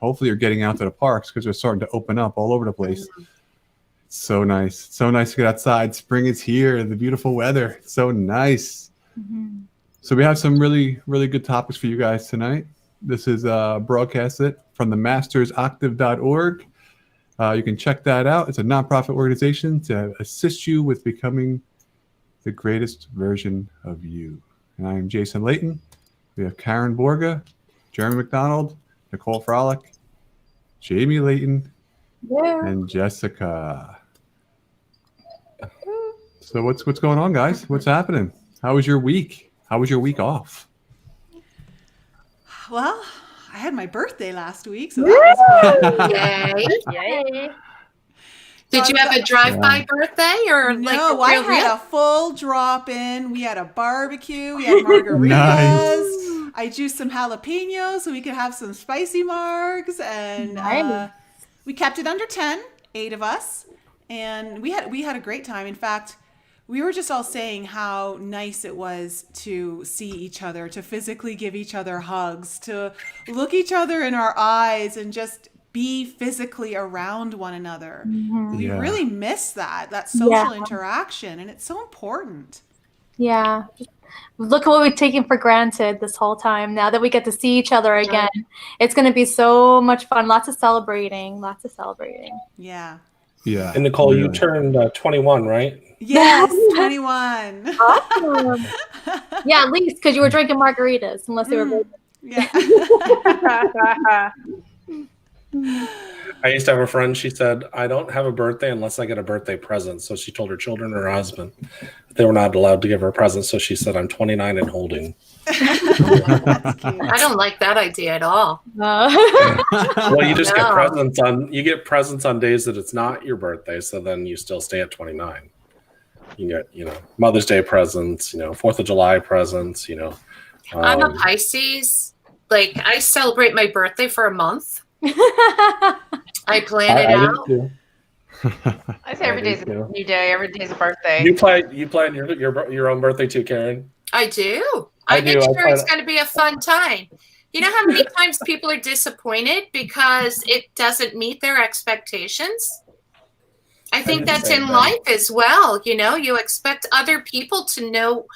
hopefully you're getting out to the parks because they're starting to open up all over the place. It's so nice. It's so nice to get outside. Spring is here. The beautiful weather. It's so nice. So we have some really, really good topics for you guys tonight. This is broadcasted from the mastersoctave.org. You can check that out. It's a nonprofit organization to assist you with becoming the greatest version of you. And I am Jason Layton. We have Karen Borga, Jeremy McDonald, Nicole Frolick, Jamie Layton, and Jessica. So what's going on, guys? What's happening? How was your week? How was your week off? Well, I had my birthday last week, so that was fun. Yay. Did you have a drive-by birthday or no? I had a full drop-in. We had a barbecue. We had margaritas. Nice. I juiced some jalapenos so we could have some spicy margs, and we kept it under 10, 8 of us, and we had a great time. In fact, we were just all saying how nice it was to see each other, to physically give each other hugs, to look each other in our eyes and just be physically around one another. We really miss that social interaction, and it's so important. Yeah. Look at what we've taken for granted this whole time. Now that we get to see each other again, it's going to be so much fun. Lots of celebrating. Yeah. Yeah. And Nicole, you turned 21, right? Yes, 21. Awesome. Yeah, at least because you were drinking margaritas, unless they were. Yeah. I used to have a friend, she said, I don't have a birthday unless I get a birthday present. So she told her children and her husband they were not allowed to give her a present. So she said, I'm 29 and holding. I don't like that idea at all. Well, you just get presents on days that it's not your birthday. So then you still stay at 29. You get, Mother's Day presents, 4th of July presents, I'm a Pisces. Like, I celebrate my birthday for a month. I plan it out. I say every day's a new day, every day's a birthday. You plan your own birthday too, Karen? I do. I make sure it's going to be a fun time. You know how many times people are disappointed because it doesn't meet their expectations? I think that's in life as well. You expect other people to know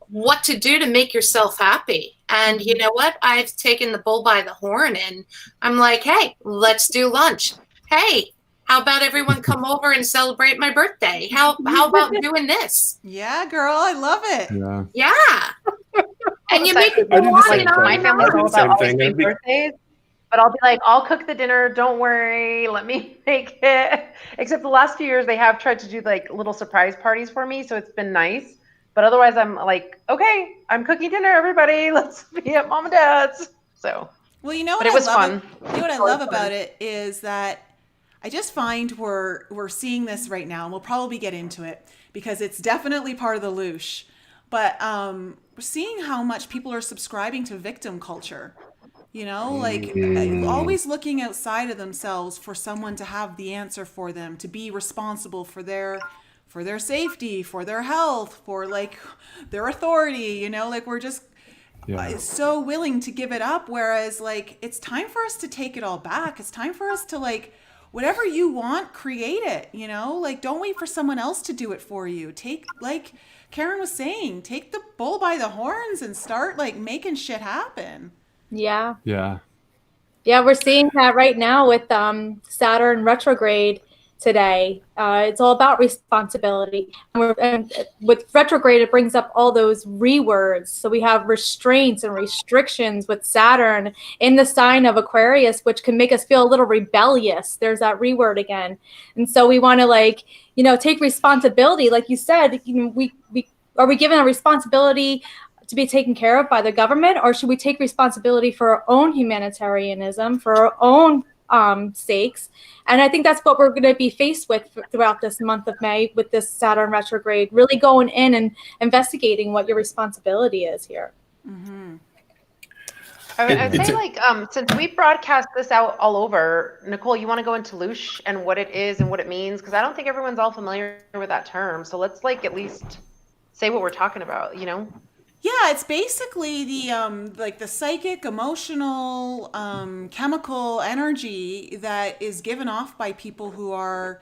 what to do to make yourself happy. And you know what? I've taken the bull by the horn and I'm like, hey, let's do lunch. Hey, how about everyone come over and celebrate my birthday? How about doing this? Yeah, girl, I love it. Yeah. And you make it my family's all about always big birthdays. But I'll be like, I'll cook the dinner. Don't worry. Let me make it. Except the last few years, they have tried to do like little surprise parties for me. So it's been nice. But otherwise, I'm like, okay, I'm cooking dinner, everybody. Let's be at Mom and Dad's. So, well, you know what? But it was fun. You know what I love about it is that I just find we're seeing this right now, and we'll probably get into it because it's definitely part of the LOOSH. But we're seeing how much people are subscribing to victim culture. Like always looking outside of themselves for someone to have the answer for them, to be responsible for their safety, for their health, for like their authority, like we're just so willing to give it up. Whereas like, it's time for us to take it all back. It's time for us to like, whatever you want, create it, like don't wait for someone else to do it for you. Take, like Karen was saying, take the bull by the horns and start like making shit happen. Yeah. Yeah. Yeah, we're seeing that right now with Saturn Retrograde today. It's all about responsibility. And with retrograde, it brings up all those rewords. So we have restraints and restrictions with Saturn in the sign of Aquarius, which can make us feel a little rebellious. There's that reword again. And so we want to take responsibility. Like you said, are we given a responsibility to be taken care of by the government, or should we take responsibility for our own humanitarianism, for our own sakes? And I think that's what we're going to be faced with throughout this month of May with this Saturn retrograde, really going in and investigating what your responsibility is here. Mm-hmm. I'd say since we broadcast this out all over, Nicole, you want to go into LOOSH and what it is and what it means? Because I don't think everyone's all familiar with that term. So let's at least say what we're talking about, Yeah, it's basically the like the psychic, emotional, chemical energy that is given off by people who are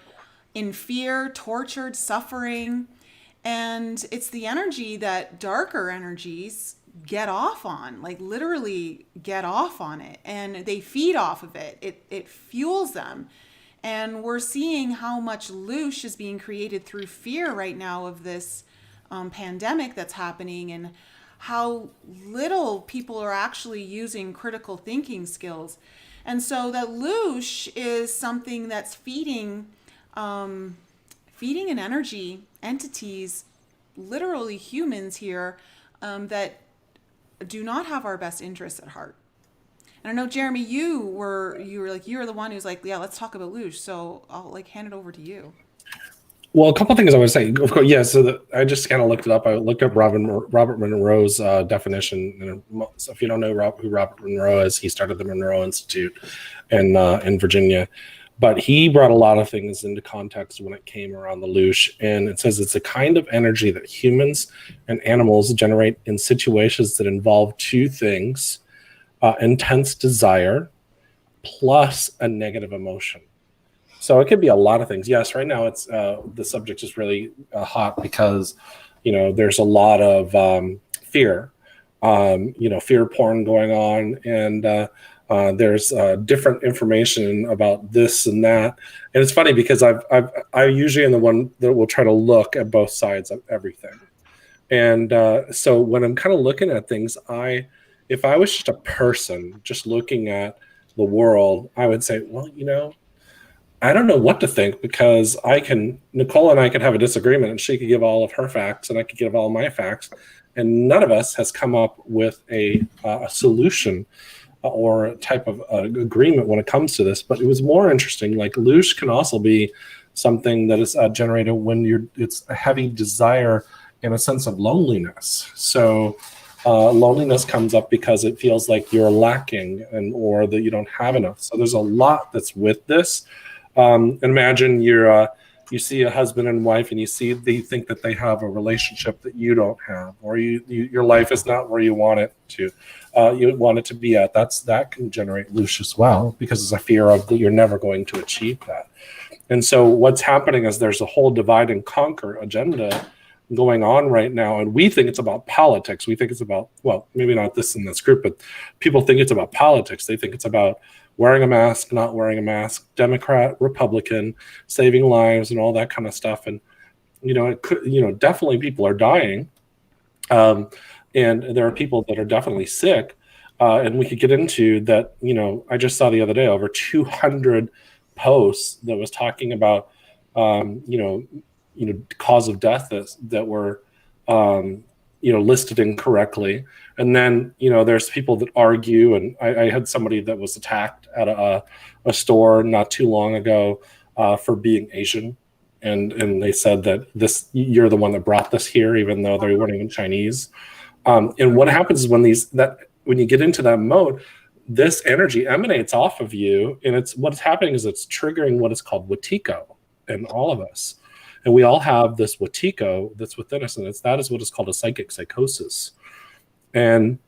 in fear, tortured, suffering, and it's the energy that darker energies get off on, like literally get off on it, and they feed off of it. It fuels them. And we're seeing how much loosh is being created through fear right now of this pandemic that's happening, and how little people are actually using critical thinking skills. And so that loosh is something that's feeding an energy, entities, literally humans here, that do not have our best interests at heart. And I know, Jeremy, you were the one who's like, yeah, let's talk about loosh. So I'll like hand it over to you. Well, a couple of things I want to say. Of course, yeah. So I just kind of looked it up. I looked up Robert Monroe's definition. And so if you don't know who Robert Monroe is, he started the Monroe Institute in Virginia. But he brought a lot of things into context when it came around the loosh. And it says it's a kind of energy that humans and animals generate in situations that involve two things: intense desire plus a negative emotion. So it could be a lot of things. Yes, right now it's the subject is really hot because, there's a lot of fear, fear porn going on, and there's different information about this and that. And it's funny because I usually am the one that will try to look at both sides of everything. And so when I'm kind of looking at things, if I was just a person just looking at the world, I would say, well, I don't know what to think, because Nicole and I could have a disagreement, and she could give all of her facts and I could give all my facts, and none of us has come up with a solution or a type of agreement when it comes to this. But it was more interesting. Like loosh can also be something that is generated when it's a heavy desire and a sense of loneliness. So loneliness comes up because it feels like you're lacking or that you don't have enough. So there's a lot that's with this. And imagine you see a husband and wife, and they think that they have a relationship that you don't have, or your life is not where you want it to. You want it to be at. That can generate loosh as well, because it's a fear of that you're never going to achieve that. And so what's happening is there's a whole divide and conquer agenda going on right now, and we think it's about politics. We think it's about, well, maybe not this in this group, but people think it's about politics. They think it's about wearing a mask, not wearing a mask, Democrat, Republican, saving lives, and all that kind of stuff. And it could, definitely people are dying, and there are people that are definitely sick. And we could get into that. I just saw the other day over 200 posts that was talking about, cause of death that were, listed incorrectly. And then, there's people that argue, and I had somebody that was attacked at a store not too long ago for being Asian. And they said that you're the one that brought this here, even though they weren't even Chinese. And what happens is when you get into that mode, this energy emanates off of you, and what's happening is it's triggering what is called Wetiko in all of us. And we all have this Wetiko that's within us, and that is what is called a psychic psychosis. And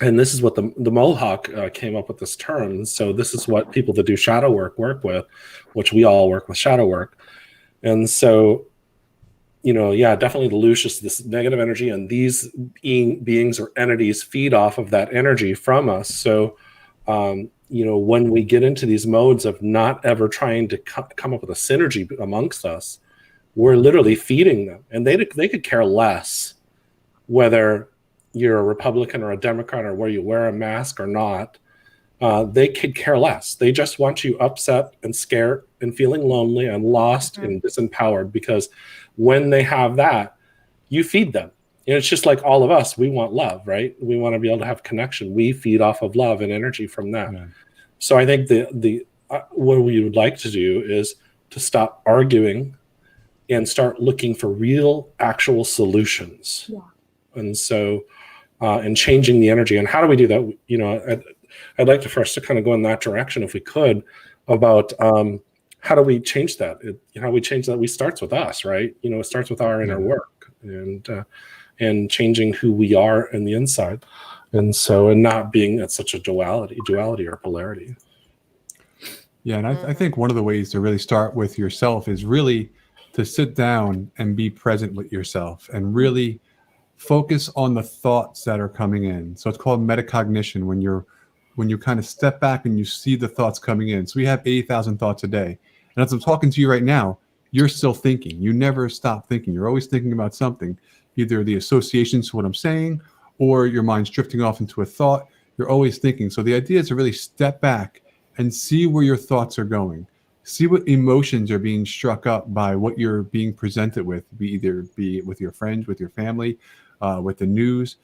this is what the Mohawk came up with this term. So this is what people that do shadow work with, which we all work with shadow work. And so, definitely the loosh is this negative energy, and these beings or entities feed off of that energy from us. So, when we get into these modes of not ever trying to come up with a synergy amongst us, we're literally feeding them, and they could care less whether you're a Republican or a Democrat, or where you wear a mask or not. They could care less. They just want you upset and scared and feeling lonely and lost and disempowered, because when they have that, you feed them. And it's just like all of us, we want love, right? We want to be able to have connection. We feed off of love and energy from that. Yeah. So I think what we would like to do is to stop arguing and start looking for real, actual solutions. Yeah. And so, and changing the energy. And how do we do that? I'd like to first to kind of go in that direction, if we could, about how do we change that? How we change that? We starts with us, right? It starts with our inner work. And and changing who we are in the inside. And not being at such a duality or polarity. Yeah, and I think one of the ways to really start with yourself is really to sit down and be present with yourself and really focus on the thoughts that are coming in. So it's called metacognition, when you kind of step back and you see the thoughts coming in. So we have 80,000 thoughts a day. And as I'm talking to you right now, you're still thinking. You never stop thinking. You're always thinking about something, either the associations to what I'm saying, or your mind's drifting off into a thought. You're always thinking. So the idea is to really step back and see where your thoughts are going. See what emotions are being struck up by what you're being presented with, be it with your friends, with your family, with the news.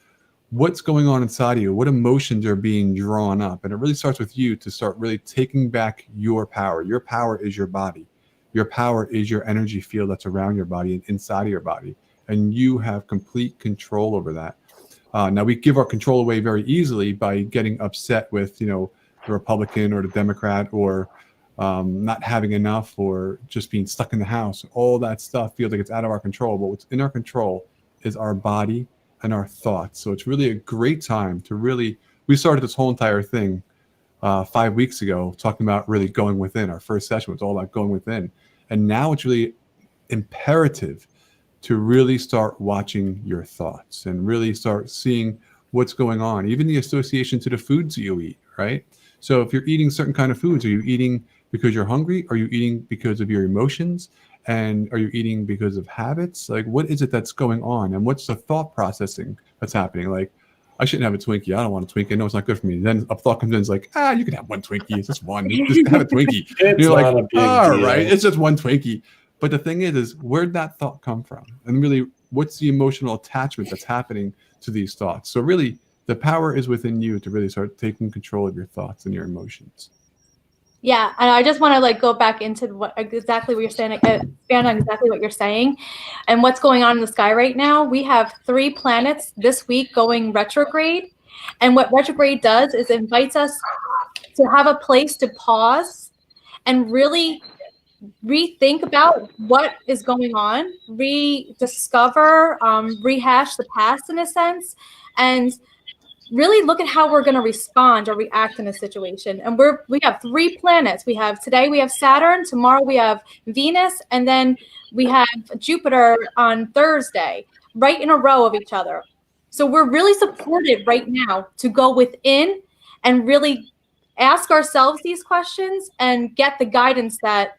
What's going on inside of you? What emotions are being drawn up? And it really starts with you to start really taking back your power. Your power is your body. Your power is your energy field that's around your body and inside of your body. And you have complete control over that. Now, we give our control away very easily by getting upset with, the Republican or the Democrat, or not having enough, or just being stuck in the house. All that stuff feels like it's out of our control. But what's in our control is our body and our thoughts. So it's really a great time to really, we started this whole entire thing 5 weeks ago, talking about really going within. Our first session was all about going within. And now it's really imperative to really start watching your thoughts and really start seeing what's going on, even the association to the foods you eat, right? So if you're eating certain kind of foods, are you eating because you're hungry? Are you eating because of your emotions? And are you eating because of habits? Like, what is it that's going on? And what's the thought processing that's happening? Like, I shouldn't have a Twinkie. I don't want a Twinkie. I know it's not good for me. Then a thought comes in, it's like, you can have one Twinkie. It's just one. Just have a Twinkie. It's you're not like, a big deal. Right, it's just one Twinkie. But the thing is where'd that thought come from? And really, what's the emotional attachment that's happening to these thoughts? So really, the power is within you to really start taking control of your thoughts and your emotions. Yeah, and I just want to go back into exactly what you're saying, expand on exactly what you're saying, and what's going on in the sky right now. We have 3 planets this week going retrograde, and what retrograde does is invites us to have a place to pause and really rethink about what is going on, rediscover, rehash the past in a sense, and really look at how we're going to respond or react in a situation. And we have 3 planets. Today we have Saturn, tomorrow we have Venus, and then we have Jupiter on Thursday, right in a row of each other. So we're really supported right now to go within and really ask ourselves these questions and get the guidance that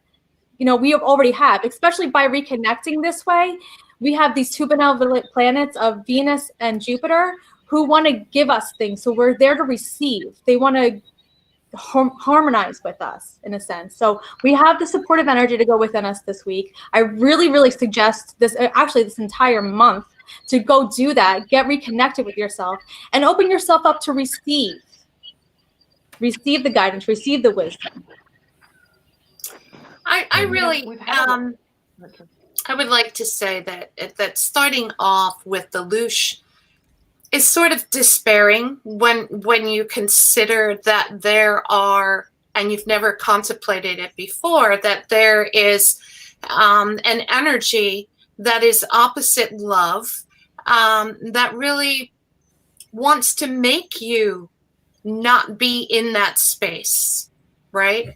we already have, especially by reconnecting this way. We have these 2 benevolent planets of Venus and Jupiter who want to give us things. So we're there to receive. They want to harmonize with us in a sense. So we have the supportive energy to go within us this week. I really, really suggest this entire month to go do that, get reconnected with yourself and open yourself up to receive the guidance, receive the wisdom. I really, I would like to say that starting off with the LOOSH is sort of despairing when you consider that there are, and you've never contemplated it before, that there is an energy that is opposite love, that really wants to make you not be in that space, right?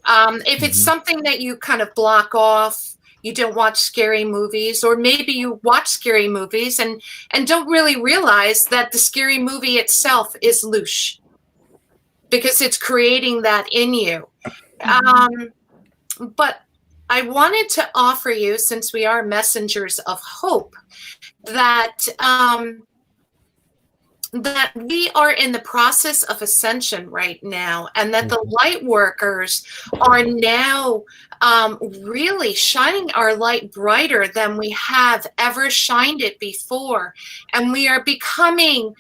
If it's something that you kind of block off, you don't watch scary movies, or maybe you watch scary movies and don't really realize that the scary movie itself is LOOSH because it's creating that in you. But I wanted to offer you, since we are messengers of hope, that that we are in the process of ascension right now, and that the light workers are now really shining our light brighter than we have ever shined it before. And we are becoming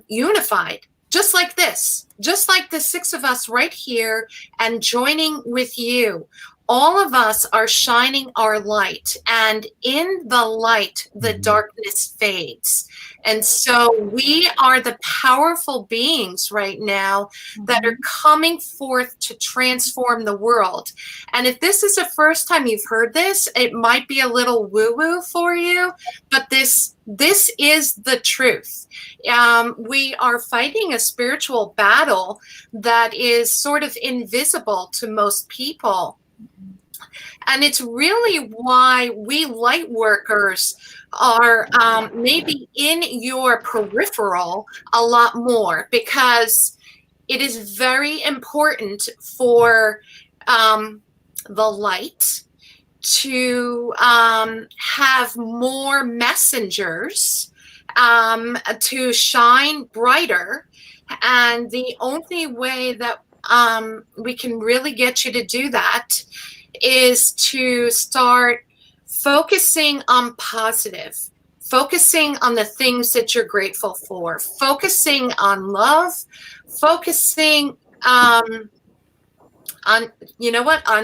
unified, just like this, just like the 6 of us right here, and joining with you. all of us are shining our light, and in the light, the darkness fades. And so we are the powerful beings right now that are coming forth to transform the world. And if this is the first time you've heard this, it might be a little woo-woo for you, but this is the truth. We are fighting a spiritual battle that is sort of invisible to most people. And it's really why we light workers are maybe in your peripheral a lot more, because it is very important for the light to have more messengers to shine brighter. And the only way that we can really get you to do that is to start focusing on positive, focusing on the things that you're grateful for, focusing on love, focusing on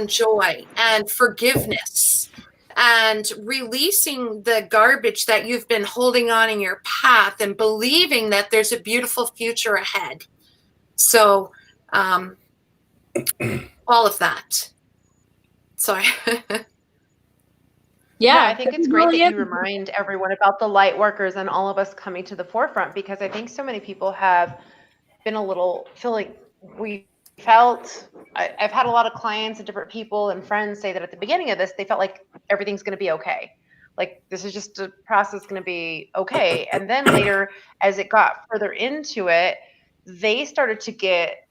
joy and forgiveness, and releasing the garbage that you've been holding on in your path, and believing that there's a beautiful future ahead. So all of that. Sorry. Yeah, I think it's great that you remind everyone about the light workers and all of us coming to the forefront, because I think so many people have been I've had a lot of clients and different people and friends say that at the beginning of this, they felt like everything's going to be okay. Like, this is just a process going to be okay. And then later, as it got further into it, they started to get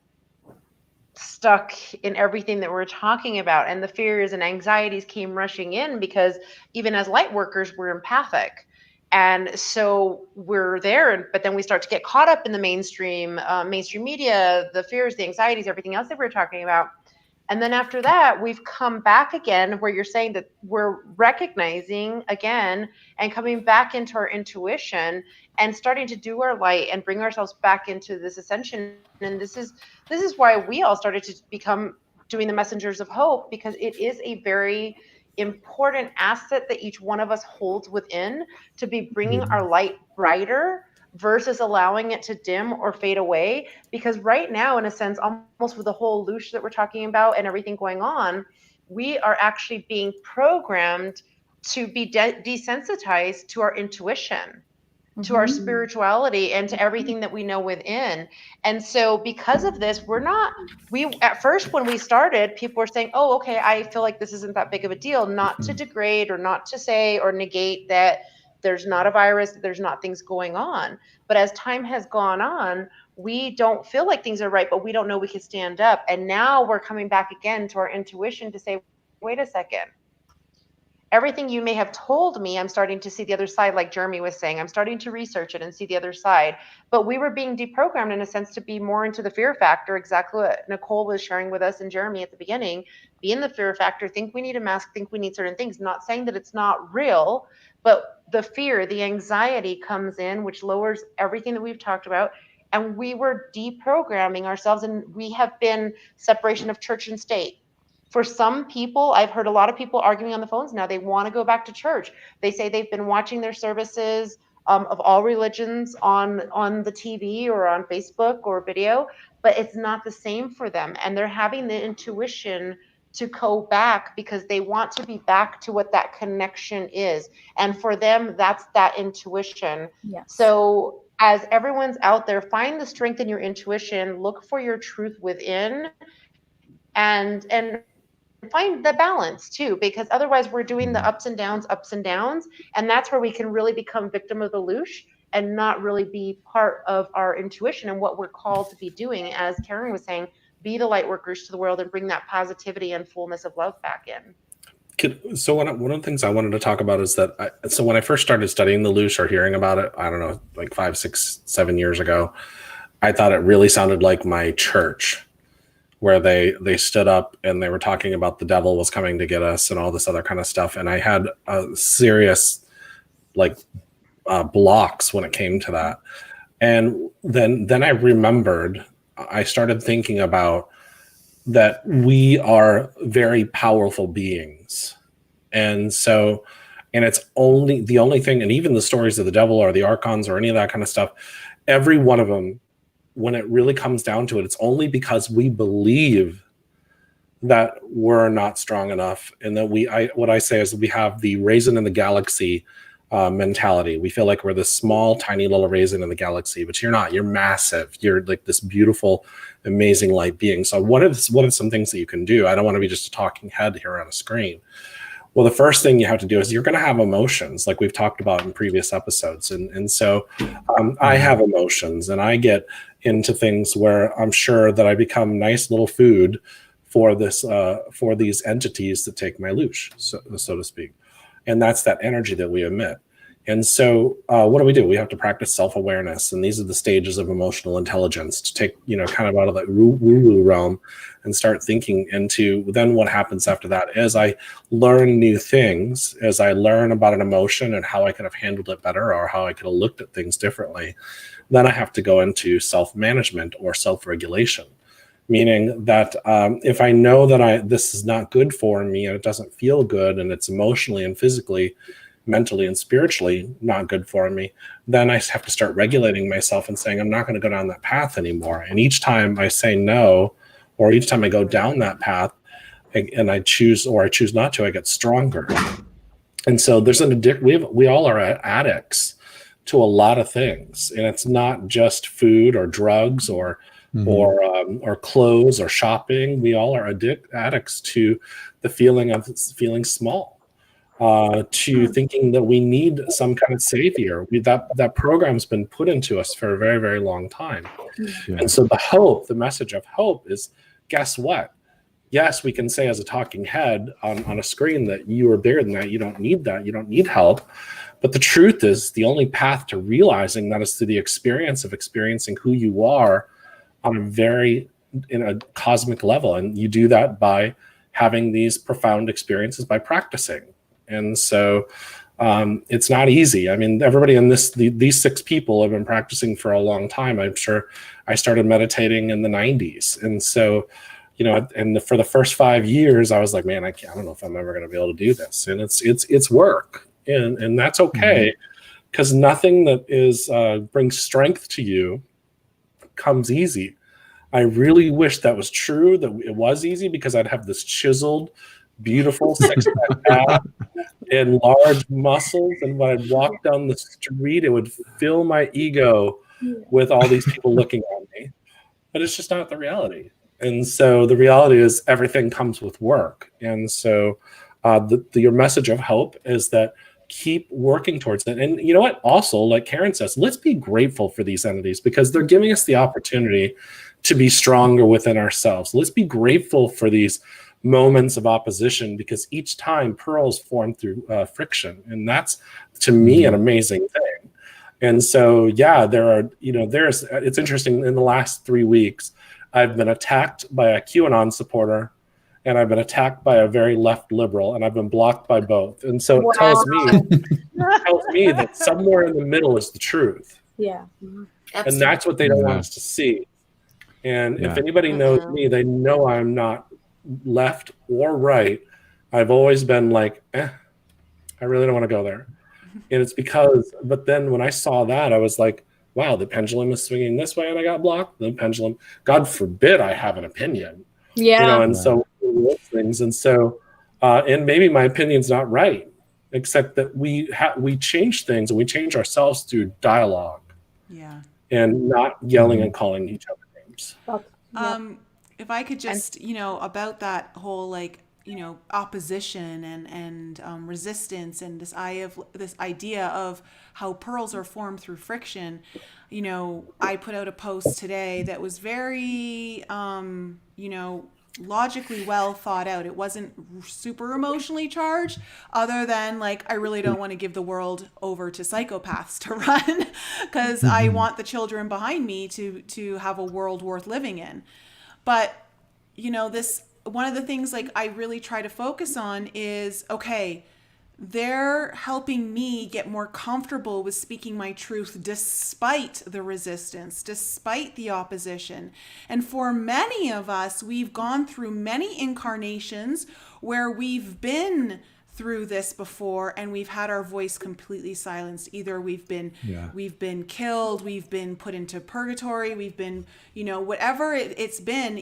stuck in everything that we're talking about, and the fears and anxieties came rushing in, because even as light workers, we're empathic, and so we're there, but then we start to get caught up in the mainstream media, the fears, the anxieties, everything else that we're talking about. And then after that, we've come back again, where you're saying that we're recognizing again and coming back into our intuition and starting to do our light and bring ourselves back into this ascension. And this is why we all started to become doing the messengers of hope, because it is a very important asset that each one of us holds within, to be bringing our light brighter versus allowing it to dim or fade away. Because right now, in a sense, almost with the whole LOOSH that we're talking about and everything going on, we are actually being programmed to be desensitized to our intuition, to our spirituality, and to everything that we know within. And so because of this, at first when we started, people were saying, oh, okay, I feel like this isn't that big of a deal, not to degrade or not to say or negate that there's not a virus, that there's not things going on. But as time has gone on, we don't feel like things are right, but we don't know we can stand up. And now we're coming back again to our intuition to say, wait a second. Everything you may have told me, I'm starting to see the other side, like Jeremy was saying. I'm starting to research it and see the other side. But we were being deprogrammed, in a sense, to be more into the fear factor, exactly what Nicole was sharing with us and Jeremy at the beginning. Be in the fear factor, think we need a mask, think we need certain things. Not saying that it's not real, but the fear, the anxiety comes in, which lowers everything that we've talked about. And we were deprogramming ourselves, and we have been separation of church and state. For some people, I've heard a lot of people arguing on the phones now, they want to go back to church. They say they've been watching their services of all religions on the TV or on Facebook or video, but it's not the same for them. And they're having the intuition to go back, because they want to be back to what that connection is. And for them, that's that intuition. Yes. So as everyone's out there, find the strength in your intuition, look for your truth within, and find the balance too, because otherwise we're doing the ups and downs, and that's where we can really become victim of the LOOSH and not really be part of our intuition and what we're called to be doing. As Karen was saying, be the light workers to the world and bring that positivity and fullness of love back in. So one of the things I wanted to talk about is that so when I first started studying the LOOSH or hearing about it, I don't know, like 5, 6, 7 years ago, I thought it really sounded like my church, where they stood up and they were talking about the devil was coming to get us and all this other kind of stuff. And I had a serious blocks when it came to that. And then I remembered, I started thinking about that we are very powerful beings. And so, and it's only the only thing, and even the stories of the devil or the archons or any of that kind of stuff, every one of them, when it really comes down to it, it's only because we believe that we're not strong enough, and that what I say is we have the raisin in the galaxy mentality. We feel like we're this small, tiny little raisin in the galaxy, but you're not. You're massive. You're like this beautiful, amazing light being. So what are some things that you can do? I don't want to be just a talking head here on a screen. Well, the first thing you have to do is you're going to have emotions, like we've talked about in previous episodes. And so I have emotions, and I get into things where I'm sure that I become nice little food for these entities that take my loosh, so to speak. And that's that energy that we emit. And so what do? We have to practice self-awareness. And these are the stages of emotional intelligence to take, kind of out of that woo-woo realm and start thinking into, then what happens after that is I learn new things, as I learn about an emotion and how I could have handled it better or how I could have looked at things differently. Then I have to go into self-management or self-regulation, meaning that if I know that this is not good for me and it doesn't feel good and it's emotionally and physically, mentally and spiritually not good for me, then I have to start regulating myself and saying, I'm not going to go down that path anymore. And each time I say no, or each time I go down that path and I choose not to, I get stronger. And so there's we all are addicts to a lot of things. And it's not just food or drugs or clothes or shopping. We all are addicts to the feeling of feeling small, to thinking that we need some kind of savior. That program's been put into us for a very, very long time. Yeah. And so the message of hope is, guess what? Yes, we can say as a talking head on a screen that you are bigger than that. You don't need that. You don't need help. But the truth is, the only path to realizing that is through the experience of experiencing who you are in a cosmic level. And you do that by having these profound experiences, by practicing. And so it's not easy. I mean, everybody in these 6 people have been practicing for a long time. I'm sure I started meditating in the 90s. And so, and for the first 5 years, I was like, man, I don't know if I'm ever going to be able to do this. And it's work. And that's okay, because nothing that brings strength to you comes easy. I really wish that was true, that it was easy, because I'd have this chiseled, beautiful six-pack ab and large muscles, and when I'd walk down the street, it would fill my ego with all these people looking at me. But it's just not the reality. And so the reality is everything comes with work. And so your message of hope is that keep working towards it. And you know what? Also, like Karen says, let's be grateful for these entities, because they're giving us the opportunity to be stronger within ourselves. Let's be grateful for these moments of opposition, because each time pearls form through friction. And that's, to me, an amazing thing. And so, yeah, it's interesting. In the last 3 weeks, I've been attacked by a QAnon supporter, and I've been attacked by a very left liberal, and I've been blocked by both. And so it tells me that somewhere in the middle is the truth. Yeah. Absolutely. And that's what they don't want us to see. And if anybody knows me, they know I'm not left or right. I've always been like, I really don't want to go there. And it's because, but then when I saw that, I was like, wow, the pendulum is swinging this way and I got blocked. The pendulum, God forbid I have an opinion. Yeah. And so things. And so, and maybe my opinion's not right, except that we change things, and we change ourselves through dialogue. Yeah. And not yelling and calling each other names. If I could just, about that whole opposition and resistance, and this idea of how pearls are formed through friction. I put out a post today that was very, logically well thought out. It wasn't super emotionally charged, other than I really don't want to give the world over to psychopaths to run, because I want the children behind me to have a world worth living in. But one of the things I really try to focus on is, okay, they're helping me get more comfortable with speaking my truth despite the resistance, despite the opposition. And for many of us, we've gone through many incarnations where we've been through this before and we've had our voice completely silenced. Either we've been killed, we've been put into purgatory, we've been, whatever it's been,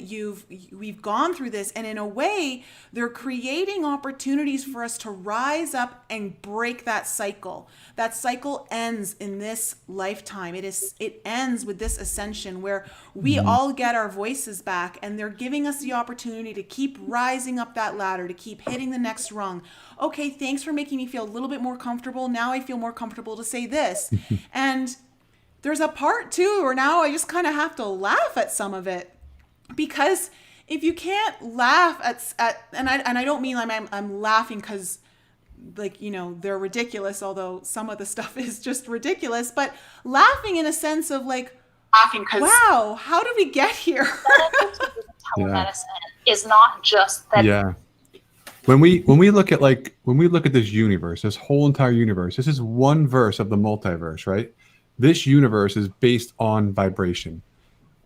we've gone through this, and in a way they're creating opportunities for us to rise up and break that cycle. That cycle ends in this lifetime. It ends with this ascension where we all get our voices back, and they're giving us the opportunity to keep rising up that ladder, to keep hitting the next rung. Okay, thanks for making me feel a little bit more comfortable. Now I feel more comfortable to say this. And there's a part too where now I just kind of have to laugh at some of it, because if you can't laugh at and I don't mean I'm laughing because they're ridiculous, although some of the stuff is just ridiculous, but laughing in a sense of wow, how did we get here? Telemedicine is not just that. Yeah. When we look at this universe, this whole entire universe, this is one verse of the multiverse, right? This universe is based on vibration.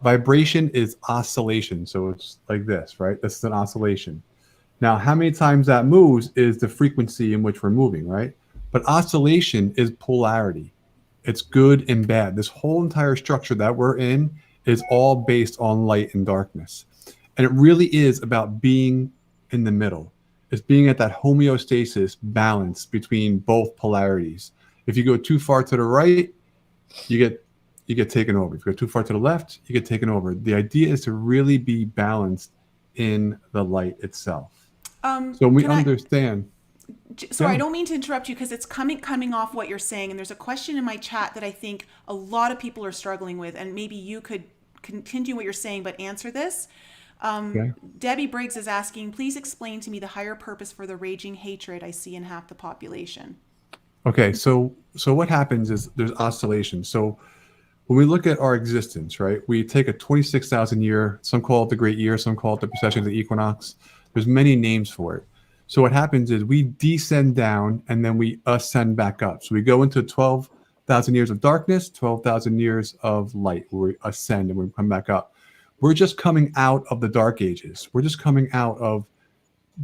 Vibration is oscillation. So it's like this, right? This is an oscillation. Now, how many times that moves is the frequency in which we're moving, right? But oscillation is polarity. It's good and bad. This whole entire structure that we're in is all based on light and darkness. And it really is about being in the middle. It's being at that homeostasis balance between both polarities. If you go too far to the right, you get taken over. If you go too far to the left, you get taken over. The idea is to really be balanced in the light itself. So we understand. Sorry, I don't mean to interrupt you, because it's coming off what you're saying, and there's a question in my chat that I think a lot of people are struggling with, and maybe you could continue what you're saying but answer this. Okay. Debbie Briggs is asking, please explain to me the higher purpose for the raging hatred I see in half the population. Okay, so what happens is there's oscillation. So when we look at our existence, right, we take a 26,000 year, some call it the great year, some call it the precession of the equinox. There's many names for it. So what happens is we descend down and then we ascend back up. So we go into 12,000 years of darkness, 12,000 years of light, where we ascend and we come back up. We're just coming out of the dark ages. We're just coming out of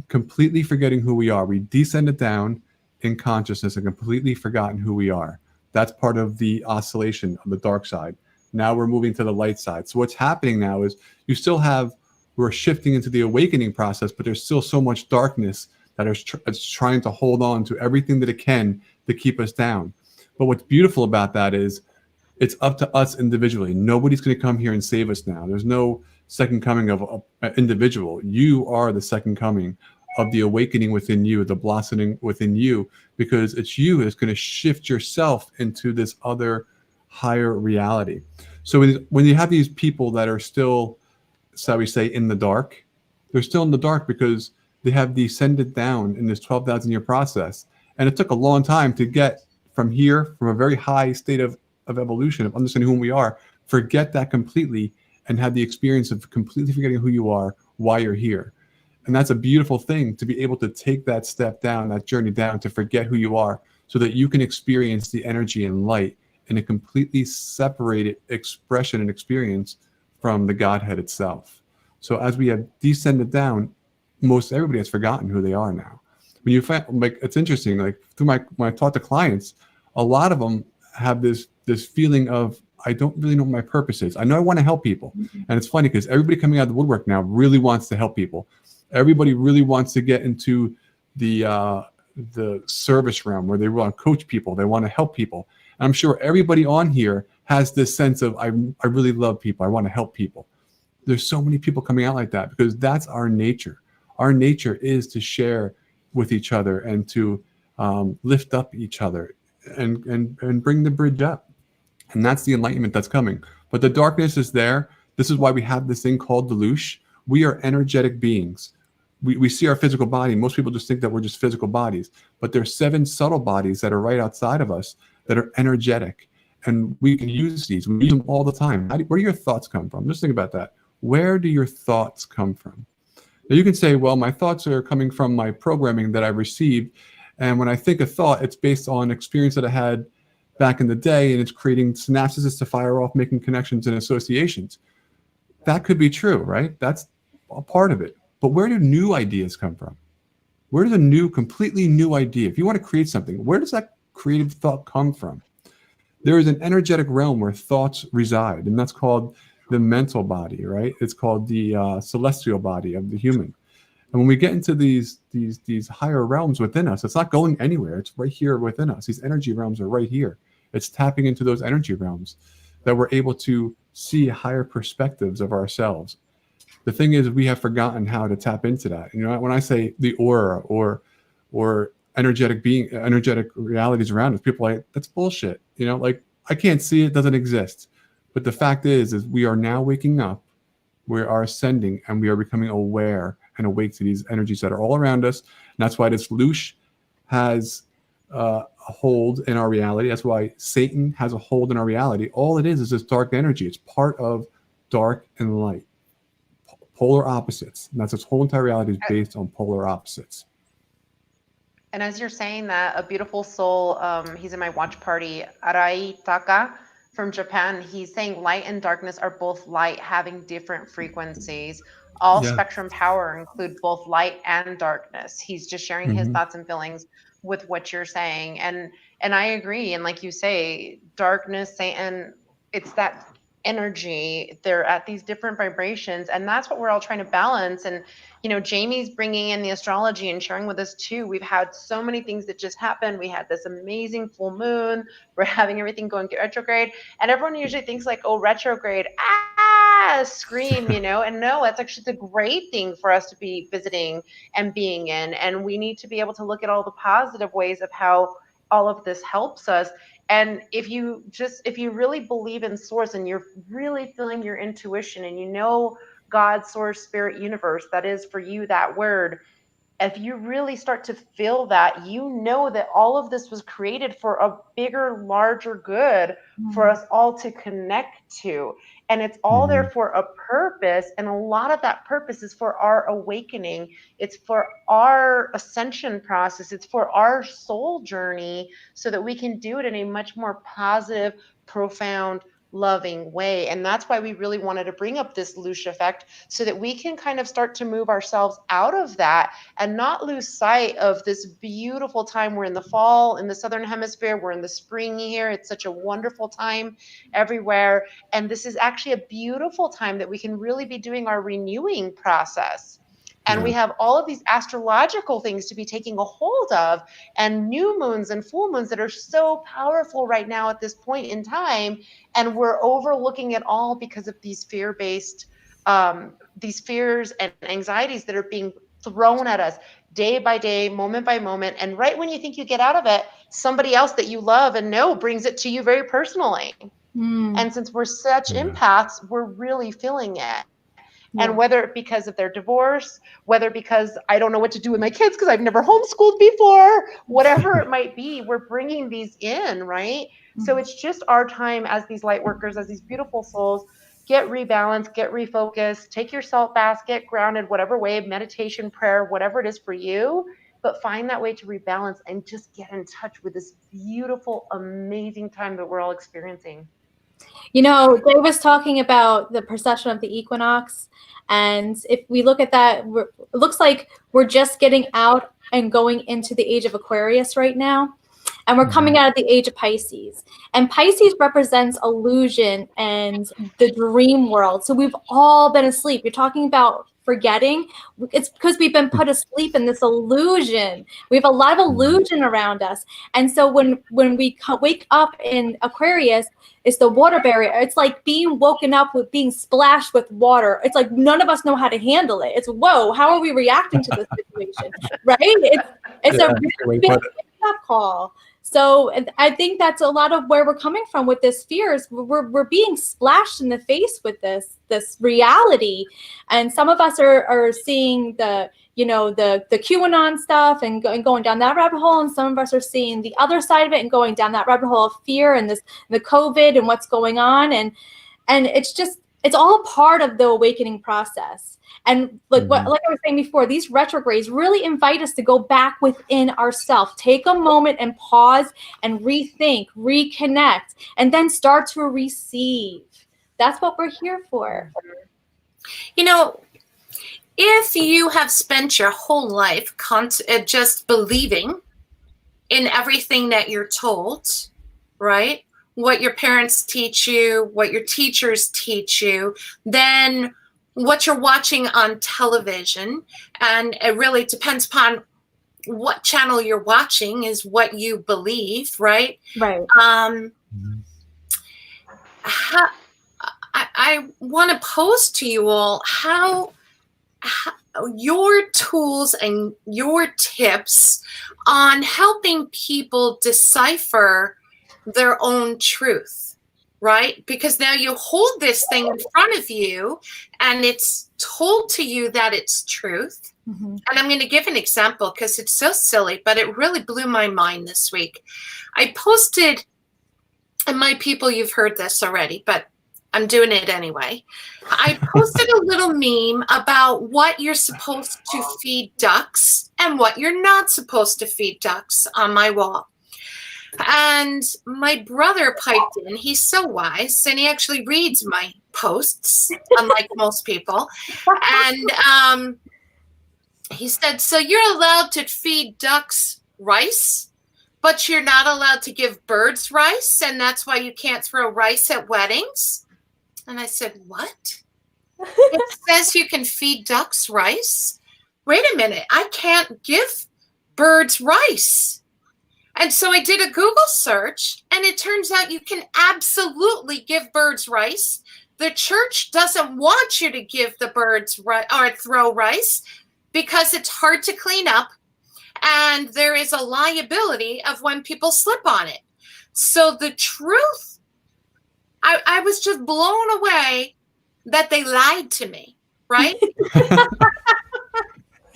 completely forgetting who we are. We descended down in consciousness and completely forgotten who we are. That's part of the oscillation of the dark side. Now we're moving to the light side. So what's happening now is we're shifting into the awakening process, but there's still so much darkness that is trying to hold on to everything that it can to keep us down. But what's beautiful about that is it's up to us individually. Nobody's going to come here and save us now. There's no second coming of an individual. You are the second coming of the awakening within you, the blossoming within you, because it's you that's going to shift yourself into this other higher reality. So when you have these people that are still, shall we say, in the dark, they're still in the dark because they have descended down in this 12,000 year process. And it took a long time to get from here, from a very high state of evolution, of understanding who we are, forget that completely and have the experience of completely forgetting who you are, why you're here. And that's a beautiful thing, to be able to take that step down, that journey down, to forget who you are, so that you can experience the energy and light in a completely separated expression and experience from the Godhead itself. So as we have descended down, most everybody has forgotten who they are now. When you find, it's interesting, when I talk to clients, a lot of them have this feeling of, I don't really know what my purpose is. I know I want to help people. And it's funny because everybody coming out of the woodwork now really wants to help people. Everybody really wants to get into the service realm where they want to coach people. They want to help people. And I'm sure everybody on here has this sense of, I really love people. I want to help people. There's so many people coming out like that because that's our nature. Our nature is to share with each other and to lift up each other and bring the bridge up. And that's the enlightenment that's coming. But the darkness is there. This is why we have this thing called the LOOSH. We are energetic beings. We see our physical body. Most people just think that we're just physical bodies. But there's 7 subtle bodies that are right outside of us that are energetic. And we can use these. We use them all the time. Where do your thoughts come from? Just think about that. Where do your thoughts come from? Now you can say, well, my thoughts are coming from my programming that I received And when I think a thought, it's based on experience that I had back in the day, and it's creating synapses to fire off, making connections and associations. That could be true, right? That's a part of it. But where do new ideas come from? Where does a completely new idea, if you want to create something, where does that creative thought come from? There is an energetic realm where thoughts reside, and that's called the mental body, right? It's called the celestial body of the human. And when we get into these higher realms within us, it's not going anywhere. It's right here within us. These energy realms are right here. It's tapping into those energy realms that we're able to see higher perspectives of ourselves. The thing is, we have forgotten how to tap into that. You know, when I say the aura or energetic realities around us, people are like, that's bullshit. You know, like, I can't see it, doesn't exist. But the fact is we are now waking up, we are ascending, and we are becoming aware and awake to these energies that are all around us. And that's why this LOOSH has a hold in our reality. That's why Satan has a hold in our reality. All it is this dark energy. It's part of dark and light, polar opposites. And that's its whole entire reality is based on polar opposites. And as you're saying that, a beautiful soul, he's in my watch party, Arai Taka from Japan, he's saying light and darkness are both light, having different frequencies. All spectrum power include both light and darkness. He's just sharing his thoughts and feelings with what you're saying. And I agree. And like you say, darkness, Satan, it's that energy. They're at these different vibrations, and that's what we're all trying to balance. And you know, Jamie's bringing in the astrology and sharing with us too. We've had so many things that just happened. We had this amazing full moon. We're having everything going retrograde, and everyone usually thinks like, oh, retrograde, scream, you know. And no, it's actually the great thing for us to be visiting and being in. And we need to be able to look at all the positive ways of how all of this helps us. And if you really believe in source and you're really feeling your intuition and you know God, source, spirit, universe, that is for you that word, if you really start to feel that, you know that all of this was created for a bigger, larger good for us all to connect to. And it's all there for a purpose. And a lot of that purpose is for our awakening. It's for our ascension process. It's for our soul journey so that we can do it in a much more positive, profound, loving way. And that's why we really wanted to bring up this LOOSH effect, so that we can kind of start to move ourselves out of that and not lose sight of this beautiful time. We're in the fall in the Southern Hemisphere. We're in the spring here. It's such a wonderful time everywhere. And this is actually a beautiful time that we can really be doing our renewing process. And we have all of these astrological things to be taking a hold of, and new moons and full moons that are so powerful right now at this point in time. And we're overlooking it all because of these fear-based, these fears and anxieties that are being thrown at us day by day, moment by moment. And right when you think you get out of it, somebody else that you love and know brings it to you very personally. And since we're such empaths, we're really feeling it. And whether it because of their divorce, whether because I don't know what to do with my kids because I've never homeschooled before, whatever it might be, we're bringing these in, right? So it's just our time as these light workers, as these beautiful souls, get rebalanced, get refocused, take your salt baths, get grounded, whatever way, meditation, prayer, whatever it is for you, but find that way to rebalance and just get in touch with this beautiful, amazing time that we're all experiencing. You know, Dave was talking about the precession of the equinox. And if we look at that, it looks like we're just getting out and going into the age of Aquarius right now. And we're coming out of the age of Pisces. And Pisces represents illusion and the dream world. So we've all been asleep. You're talking about forgetting. It's because we've been put asleep in this illusion. We have a lot of illusion around us. And so when we wake up in Aquarius, it's the water barrier. It's like being woken up with being splashed with water. It's like none of us know how to handle it. It's, whoa, how are we reacting to this situation? Right? It's a really big wake-up call. So I think that's a lot of where we're coming from with this fear is we're being splashed in the face with this reality. And some of us are seeing the QAnon stuff and going down that rabbit hole. And some of us are seeing the other side of it and going down that rabbit hole of fear and the COVID and what's going on. And it's all part of the awakening process. And like I was saying before, these retrogrades really invite us to go back within ourselves. Take a moment and pause and rethink, reconnect, and then start to receive. That's what we're here for. You know, if you have spent your whole life just believing in everything that you're told, right? What your parents teach you, what your teachers teach you, then what you're watching on television, and it really depends upon what channel you're watching is what you believe, right? Right. I want to pose to you all how your tools and your tips on helping people decipher their own truth, right? Because now you hold this thing in front of you and it's told to you that it's truth. And I'm going to give an example because it's so silly, but it really blew my mind this week. I posted, and my people, you've heard this already, but I'm doing it anyway. I posted a little meme about what you're supposed to feed ducks and what you're not supposed to feed ducks on my wall. And my brother piped in. He's so wise, and he actually reads my posts, unlike most people. And he said, so you're allowed to feed ducks rice, but you're not allowed to give birds rice, and that's why you can't throw rice at weddings? And I said, what? It says you can feed ducks rice? Wait a minute, I can't give birds rice. And so I did a Google search, and it turns out you can absolutely give birds rice. The church doesn't want you to give the birds rice or throw rice because it's hard to clean up, and there is a liability of when people slip on it. So the truth, I was just blown away that they lied to me, right?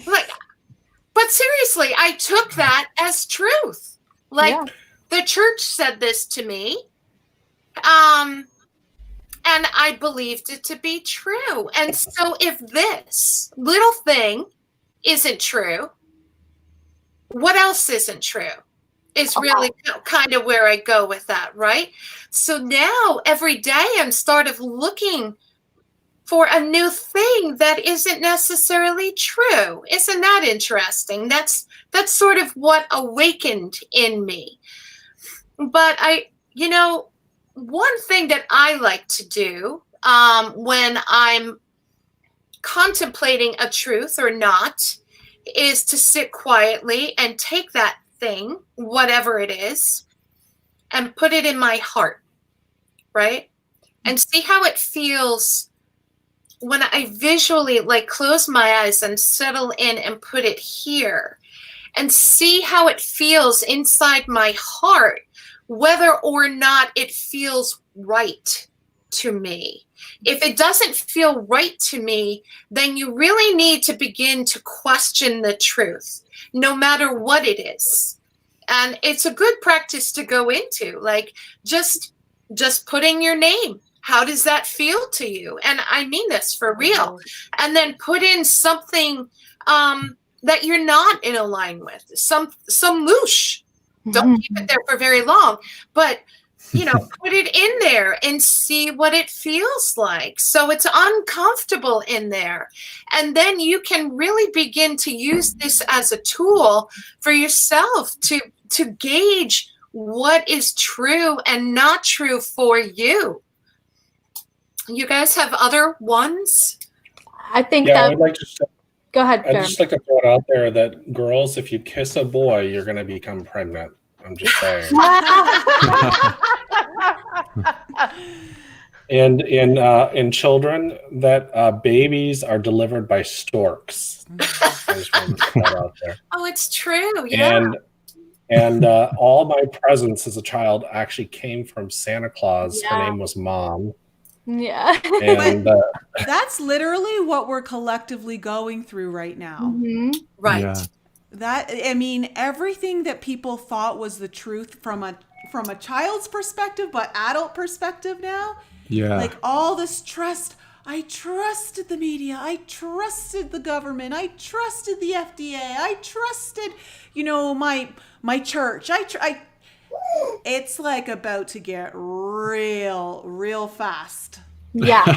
But seriously, I took that as truth. The church said this to me, and I believed it to be true. And so if this little thing isn't true, what else isn't true is really kind of where I go with that, right? So now every day I'm sort of looking for a new thing that isn't necessarily true. Isn't that interesting? That's sort of what awakened in me. But one thing that I like to do when I'm contemplating a truth or not is to sit quietly and take that thing, whatever it is, and put it in my heart, right? And see how it feels when I visually close my eyes and settle in and put it here, and see how it feels inside my heart, whether or not it feels right to me. If it doesn't feel right to me, then you really need to begin to question the truth, no matter what it is. And it's a good practice to go into, just putting your name. How does that feel to you? And I mean this for real. And then put in something that you're not in a line with, some LOOSH. Don't keep it there for very long, but put it in there and see what it feels like. So it's uncomfortable in there. And then you can really begin to use this as a tool for yourself to gauge what is true and not true for you. You guys have other ones? I think I would like to say, go ahead, I'd just like to throw it out there that girls, if you kiss a boy, you're going to become pregnant. I'm just saying. And in children, that babies are delivered by storks. I just wanted to put that out there. Oh, it's true. Yeah. And all my presents as a child actually came from Santa Claus. Yeah. Her name was Mom. Yeah. And that's literally what we're collectively going through right now. Right. Yeah. Everything that people thought was the truth from a child's perspective, but adult perspective now. Yeah. All this trust. I trusted the media. I trusted the government. I trusted the FDA. I trusted, my church. It's like about to get real fast. Yeah.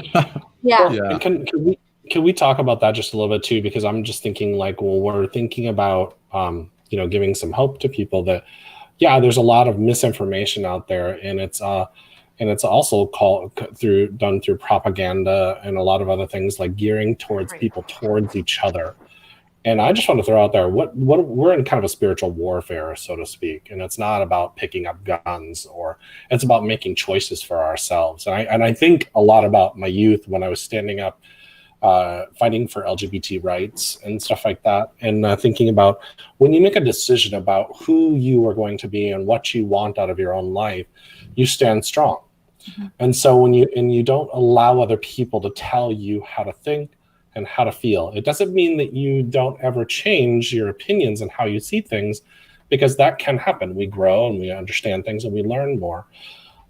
Yeah. Well, can we talk about that just a little bit too? Because I'm just thinking like, well, we're thinking about, giving some hope to people that, yeah, there's a lot of misinformation out there, and it's also done through propaganda and a lot of other things, like gearing towards people towards each other. And I just want to throw out there, what we're in kind of a spiritual warfare, so to speak, and it's not about picking up guns, or it's about making choices for ourselves. And I think a lot about my youth when I was standing up, fighting for LGBT rights and stuff like that, and thinking about when you make a decision about who you are going to be and what you want out of your own life, you stand strong. Mm-hmm. And so when you don't allow other people to tell you how to think and how to feel, it doesn't mean that you don't ever change your opinions and how you see things, because that can happen. We grow and we understand things and we learn more.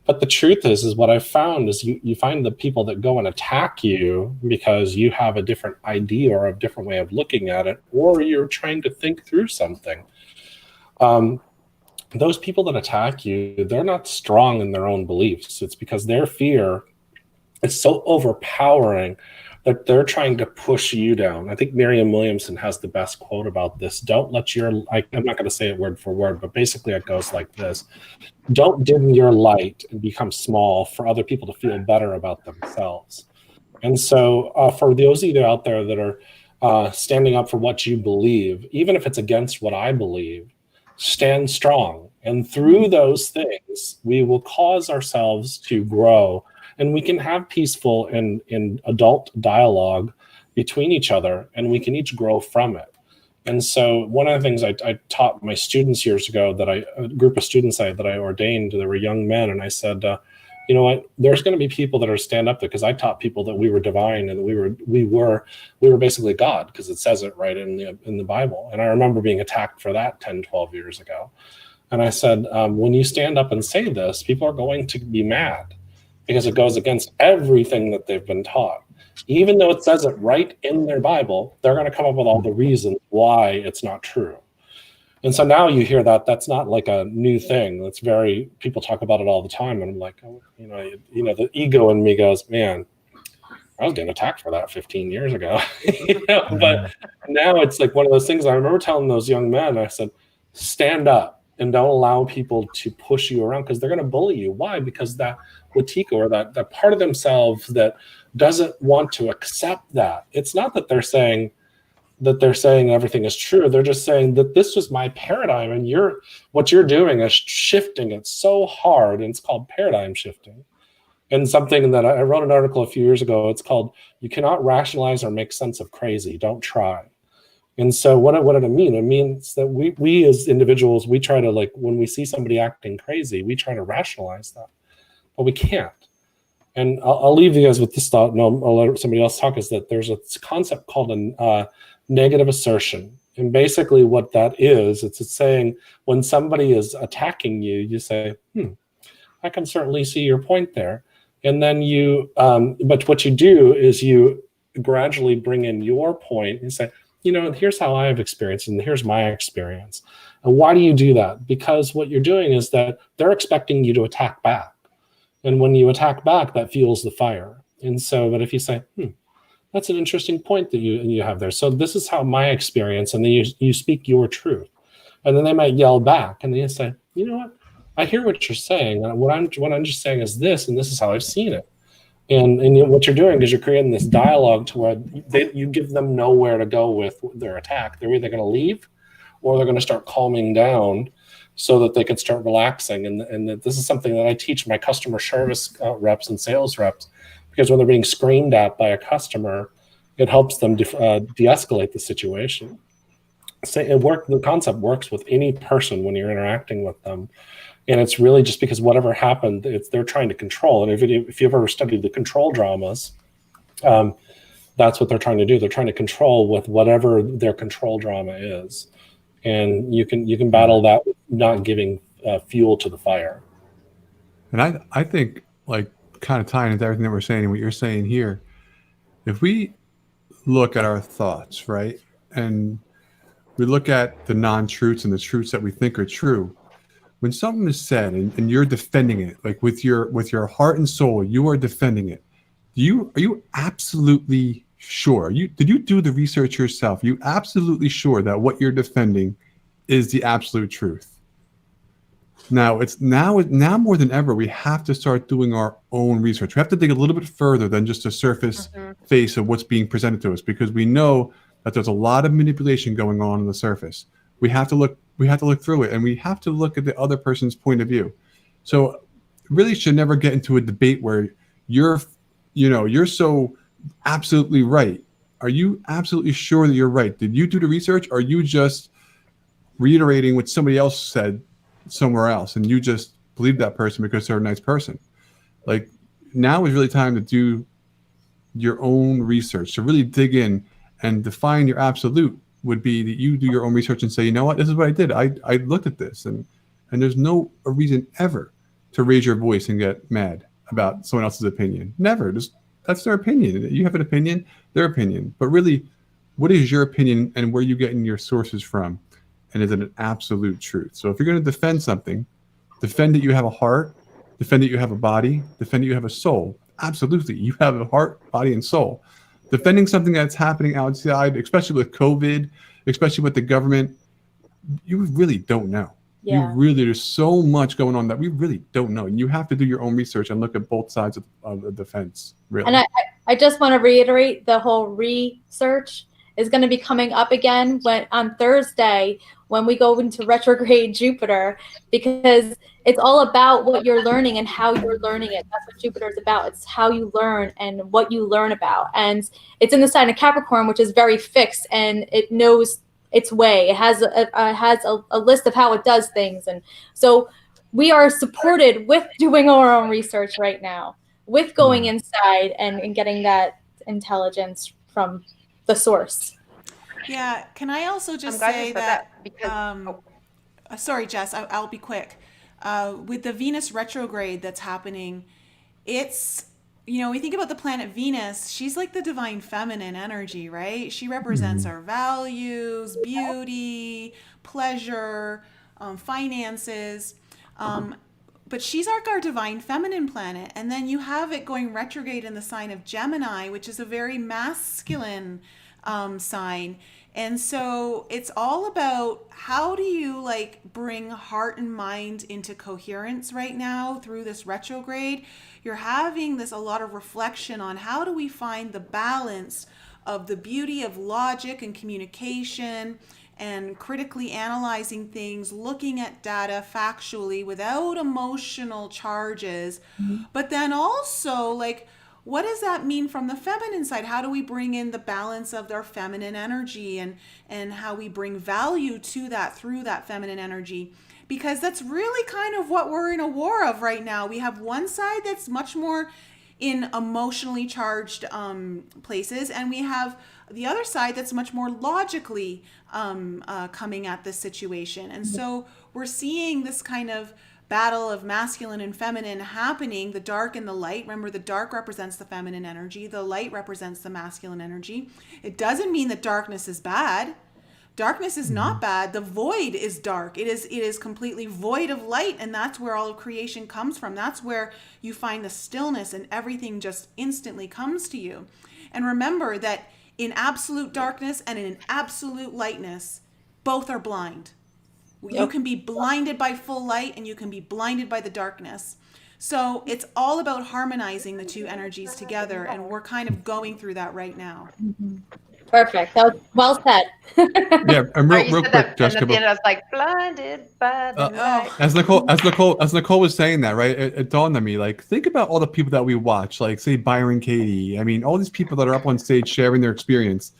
But the truth is what I've found is you find the people that go and attack you because you have a different idea or a different way of looking at it, or you're trying to think through something. Those people that attack you, they're not strong in their own beliefs. It's because their fear is so overpowering that they're trying to push you down. I think Marianne Williamson has the best quote about this. Don't let I'm not going to say it word for word, but basically it goes like this. Don't dim your light and become small for other people to feel better about themselves. And so for those of you out there that are standing up for what you believe, even if it's against what I believe, stand strong. And through those things, we will cause ourselves to grow, and we can have peaceful and adult dialogue between each other, and we can each grow from it. And so one of the things I taught my students years ago, a group of students that I ordained, they were young men, and I said, you know what, there's going to be people that are stand up there, because I taught people that we were divine and we were basically God, because it says it right in the Bible. And I remember being attacked for that 10, 12 years ago. And I said, when you stand up and say this, people are going to be mad, because it goes against everything that they've been taught. Even though it says it right in their Bible, they're going to come up with all the reasons why it's not true. And so now you hear that that's not like a new thing. That's people talk about it all the time. And I'm like, the ego in me goes, man, I was getting attacked for that 15 years ago. But now it's like one of those things. I remember telling those young men, I said, stand up and don't allow people to push you around, because they're going to bully you. Why? Because that Wetiko, or that part of themselves that doesn't want to accept that. It's not that they're saying everything is true. They're just saying that this was my paradigm, and what you're doing is shifting it so hard, and it's called paradigm shifting. And something that I wrote an article a few years ago, it's called, you cannot rationalize or make sense of crazy. Don't try. And so what did it mean? It means that we as individuals, we try to, like, when we see somebody acting crazy, we try to rationalize that, but we can't. And I'll leave you guys with this thought, and I'll let somebody else talk, is that there's a concept called a negative assertion. And basically what that is, it's saying when somebody is attacking you, you say, I can certainly see your point there. And then but what you do is you gradually bring in your point and say, here's how I've experienced, and here's my experience. And why do you do that? Because what you're doing is that they're expecting you to attack back. And when you attack back, that fuels the fire. And so, but if you say, that's an interesting point that you have there. So this is how my experience, and then you speak your truth. And then they might yell back, and then you say, you know what? I hear what you're saying. What I'm just saying is this, and this is how I've seen it. And what you're doing is you're creating this dialogue to where you give them nowhere to go with their attack. They're either going to leave, or they're going to start calming down so that they can start relaxing. And this is something that I teach my customer service reps and sales reps, because when they're being screamed at by a customer, it helps them de-escalate the situation. The concept works with any person when you're interacting with them. And it's really just because whatever happened, they're trying to control. And if you've ever studied the control dramas, that's what they're trying to do. They're trying to control with whatever their control drama is. And you can battle that with not giving fuel to the fire. And I think, like, kind of tying into everything that we're saying and what you're saying here, if we look at our thoughts, right, and we look at the non-truths and the truths that we think are true, when something is said and you're defending it, like with your heart and soul, you are defending it. Are you absolutely sure? Did you do the research yourself? Are you absolutely sure that what you're defending is the absolute truth? Now it's now more than ever, we have to start doing our own research. We have to dig a little bit further than just the surface face of what's being presented to us, because we know that there's a lot of manipulation going on the surface. We have to look through it, and we have to look at the other person's point of view. So really should never get into a debate where you're so absolutely right. Are you absolutely sure that you're right? Did you do the research? Or are you just reiterating what somebody else said somewhere else, and you just believe that person because they're a nice person? Like, now is really time to do your own research, to really dig in and define your absolute. Would be that you do your own research and say, you know what, this is what I did. I looked at this, and there's no reason ever to raise your voice and get mad about someone else's opinion. Never. That's their opinion. You have an opinion, their opinion. But really, what is your opinion, and where are you getting your sources from? And is it an absolute truth? So if you're going to defend something, defend that you have a heart, defend that you have a body, defend that you have a soul. Absolutely. You have a heart, body, and soul. Defending something that's happening outside, especially with COVID, especially with the government, you really don't know. Yeah. There's so much going on that we really don't know. And you have to do your own research and look at both sides of the defense, really. And I just want to reiterate, the whole research is going to be coming up again on Thursday when we go into retrograde Jupiter, because it's all about what you're learning and how you're learning it. That's what Jupiter is about. It's how you learn and what you learn about. And it's in the sign of Capricorn, which is very fixed, and it knows its way. It has a list of how it does things. And so we are supported with doing our own research right now, with going inside and getting that intelligence from the source. Yeah. Can I also just say that because sorry, Jess, I'll be quick. With the Venus retrograde that's happening, it's, we think about the planet Venus, she's like the divine feminine energy, right? She represents our values, beauty, pleasure, finances. But she's our divine feminine planet. And then you have it going retrograde in the sign of Gemini, which is a very masculine sign. And so it's all about, how do you bring heart and mind into coherence right now through this retrograde? You're having a lot of reflection on, how do we find the balance of the beauty of logic and communication and critically analyzing things, looking at data factually without emotional charges, but then also what does that mean from the feminine side? How do we bring in the balance of their feminine energy and how we bring value to that through that feminine energy? Because that's really kind of what we're in a war of right now. We have one side that's much more in emotionally charged places, and we have the other side that's much more logically coming at this situation. And so we're seeing this kind of battle of masculine and feminine happening, the dark and the light. Remember, the dark represents the feminine energy, the light represents the masculine energy. It doesn't mean that darkness is bad. Darkness is not bad. The void is dark. It is completely void of light, and that's where all of creation comes from. That's where you find the stillness, and everything just instantly comes to you. And remember that in absolute darkness and in absolute lightness, both are blind. You can be blinded by full light, and you can be blinded by the darkness. So it's all about harmonizing the two energies together, and we're kind of going through that right now. Perfect. That was well said. Yeah, and real quick, Jessica. And at the end, I was like, blinded by the light. As Nicole was saying that, right? It dawned on me. Think about all the people that we watch, say Byron Katie. I mean, all these people that are up on stage sharing their experience.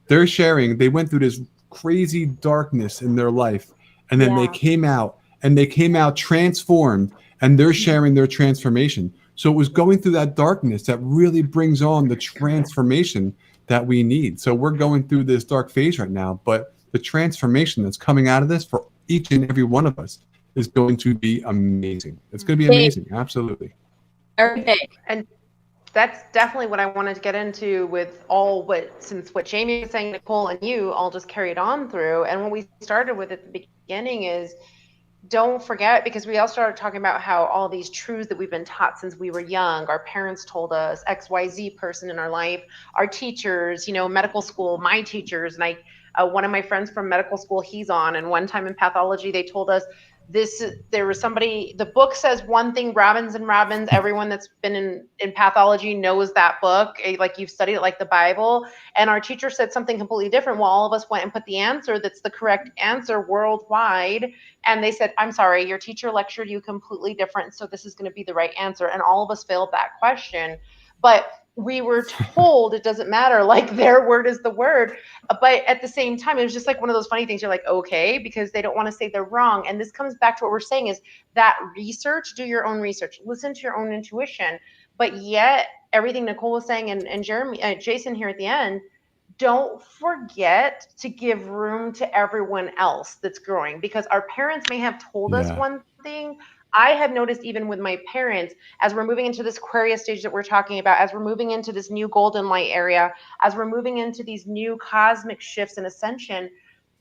They're sharing. They went through this crazy darkness in their life, and then they came out transformed, and they're sharing their transformation. So it was going through that darkness that really brings on the transformation that we need. So we're going through this dark phase right now, but the transformation that's coming out of this for each and every one of us is going to be amazing. It's going to be amazing. Absolutely. Okay. And that's definitely what I wanted to get into with since what Jamie was saying, Nicole, and you all just carried on through. And what we started with at the beginning is, don't forget, because we all started talking about how all these truths that we've been taught since we were young, our parents told us, XYZ person in our life, our teachers, medical school, my teachers, and one of my friends from medical school, he's on, and one time in pathology, they told us there was somebody, the book says one thing, Robbins and Robbins, everyone that's been in pathology knows that book, like you've studied it like the Bible, and our teacher said something completely different. Well, all of us went and put the answer that's the correct answer worldwide, and they said, I'm sorry, your teacher lectured you completely different, so this is going to be the right answer, and all of us failed that question. But we were told it doesn't matter, like their word is the word. But at the same time, it was just like one of those funny things. You're like, okay, because they don't want to say they're wrong. And this comes back to what we're saying is that research, do your own research, listen to your own intuition. But yet everything Nicole was saying and Jason here at the end, don't forget to give room to everyone else that's growing, because our parents may have told us one thing. I have noticed even with my parents, as we're moving into this Aquarius stage that we're talking about, as we're moving into this new golden light area, as we're moving into these new cosmic shifts and ascension,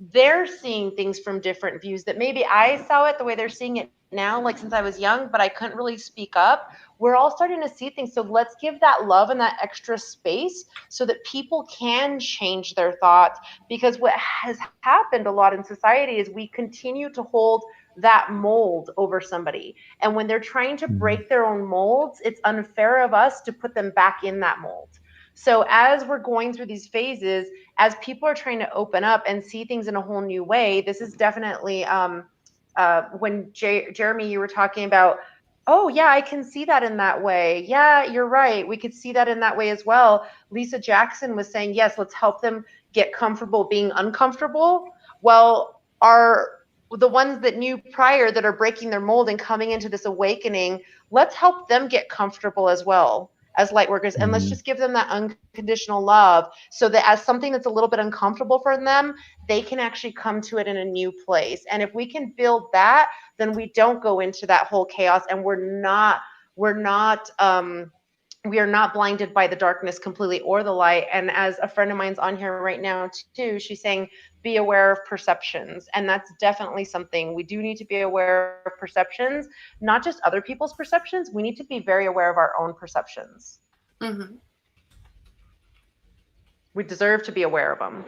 they're seeing things from different views that maybe I saw it the way they're seeing it now, like since I was young, but I couldn't really speak up. We're all starting to see things. So let's give that love and that extra space so that people can change their thoughts. Because what has happened a lot in society is we continue to hold that mold over somebody. And when they're trying to break their own molds, it's unfair of us to put them back in that mold. So as we're going through these phases, as people are trying to open up and see things in a whole new way, this is definitely when Jeremy, you were talking about, oh yeah, I can see that in that way. Yeah, you're right. We could see that in that way as well. Lisa Jackson was saying, yes, let's help them get comfortable being uncomfortable. Well, the ones that knew prior that are breaking their mold and coming into this awakening, let's help them get comfortable as well as light workers. And let's just give them that unconditional love so that as something that's a little bit uncomfortable for them, they can actually come to it in a new place. And if we can build that, then we don't go into that whole chaos, and we are not blinded by the darkness completely or the light. And as a friend of mine's on here right now too, she's saying, be aware of perceptions. And that's definitely something we do need to be aware of perceptions, not just other people's perceptions. We need to be very aware of our own perceptions. Mm-hmm. We deserve to be aware of them.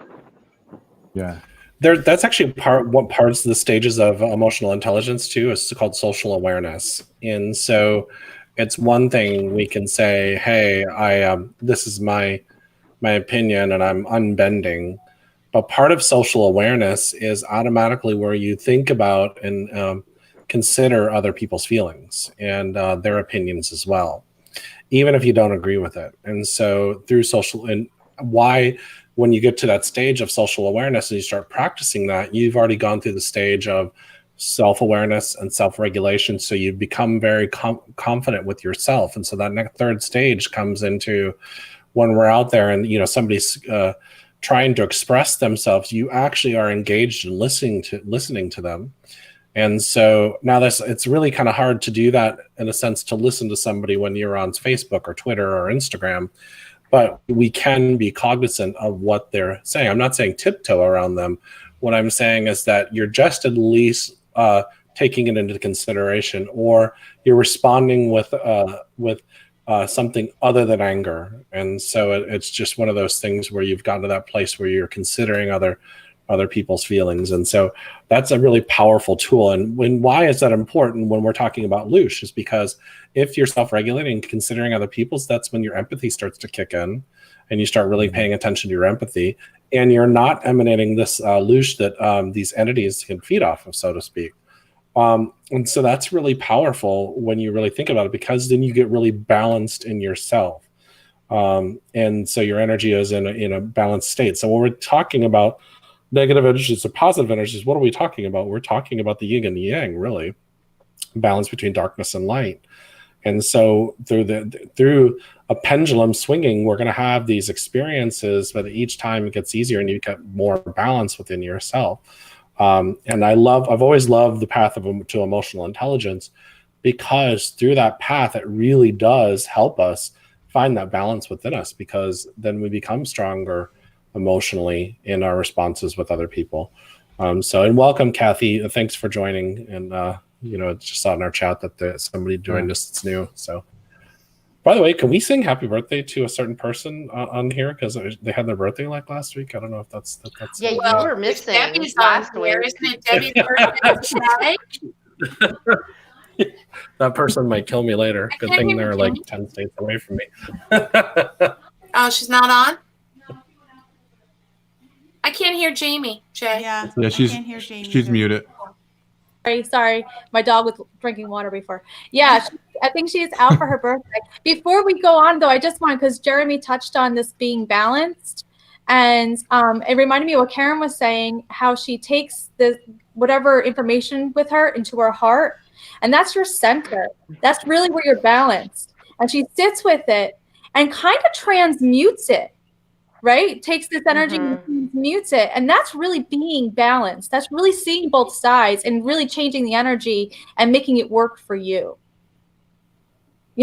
Yeah. That's actually what parts of the stages of emotional intelligence too is called social awareness. And so it's one thing we can say, hey, this is my opinion and I'm unbending. But part of social awareness is automatically where you think about and consider other people's feelings and their opinions as well, even if you don't agree with it. And so through when you get to that stage of social awareness and you start practicing that, you've already gone through the stage of self-awareness and self-regulation. So you become very confident with yourself. And so that third stage comes into when we're out there and, somebody's trying to express themselves, you actually are engaged in listening to them. And so now it's really kind of hard to do that in a sense, to listen to somebody when you're on Facebook or Twitter or Instagram, but we can be cognizant of what they're saying. I'm not saying tiptoe around them. What I'm saying is that you're just at least taking it into consideration, or you're responding with something other than anger. And so it's just one of those things where you've gotten to that place where you're considering other people's feelings. And so that's a really powerful tool. And why is that important when we're talking about LOOSH is because if you're self-regulating and considering other people's, that's when your empathy starts to kick in and you start really paying attention to your empathy, and you're not emanating this LOOSH that these entities can feed off of, so to speak. And so that's really powerful when you really think about it, because then you get really balanced in yourself. And so your energy is in a balanced state. So when we're talking about negative energies or positive energies, what are we talking about? We're talking about the yin and the yang, really. Balance between darkness and light. And so through a pendulum swinging, we're going to have these experiences, but each time it gets easier and you get more balance within yourself. And I've always loved the path to emotional intelligence, because through that path, it really does help us find that balance within us, because then we become stronger emotionally in our responses with other people. And welcome, Kathy. Thanks for joining. And just saw in our chat that somebody joined us that's new. So, by the way, can we sing happy birthday to a certain person on here, because they had their birthday like last week? I don't know if that's yeah, you were missing Debbie's last on week. here, isn't it? Debbie's birthday today. That person might kill me later. Good thing they're like 10 states away from me. Oh, she's not on? I can't hear Jamie, Jay. Yeah, Yeah, I can't hear Jamie she's either. muted. Sorry, my dog was drinking water before. Yeah, I think she's out for her birthday. Before we go on, though, I just want, because Jeremy touched on this being balanced, and it reminded me of what Karen was saying, how she takes whatever information with her into her heart, and that's your center. That's really where you're balanced, and she sits with it and kind of transmutes it. Right? Takes this energy and mutes it. And that's really being balanced. That's really seeing both sides and really changing the energy and making it work for you.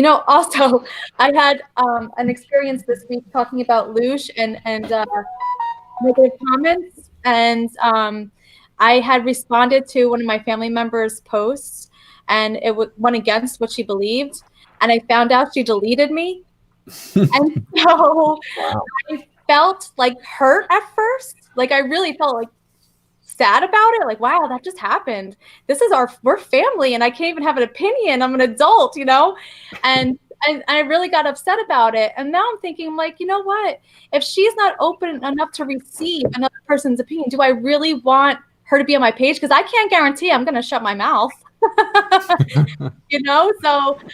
Also, I had an experience this week talking about LOOSH and negative comments. And I had responded to one of my family members' posts, and it went against what she believed. And I found out she deleted me. And so I felt like hurt at first. Like I really felt like sad about it. Like, wow, that just happened. We're family and I can't even have an opinion. I'm an adult, and I really got upset about it. And now I'm thinking, I'm like, you know what? If she's not open enough to receive another person's opinion, do I really want her to be on my page? Because I can't guarantee I'm going to shut my mouth. So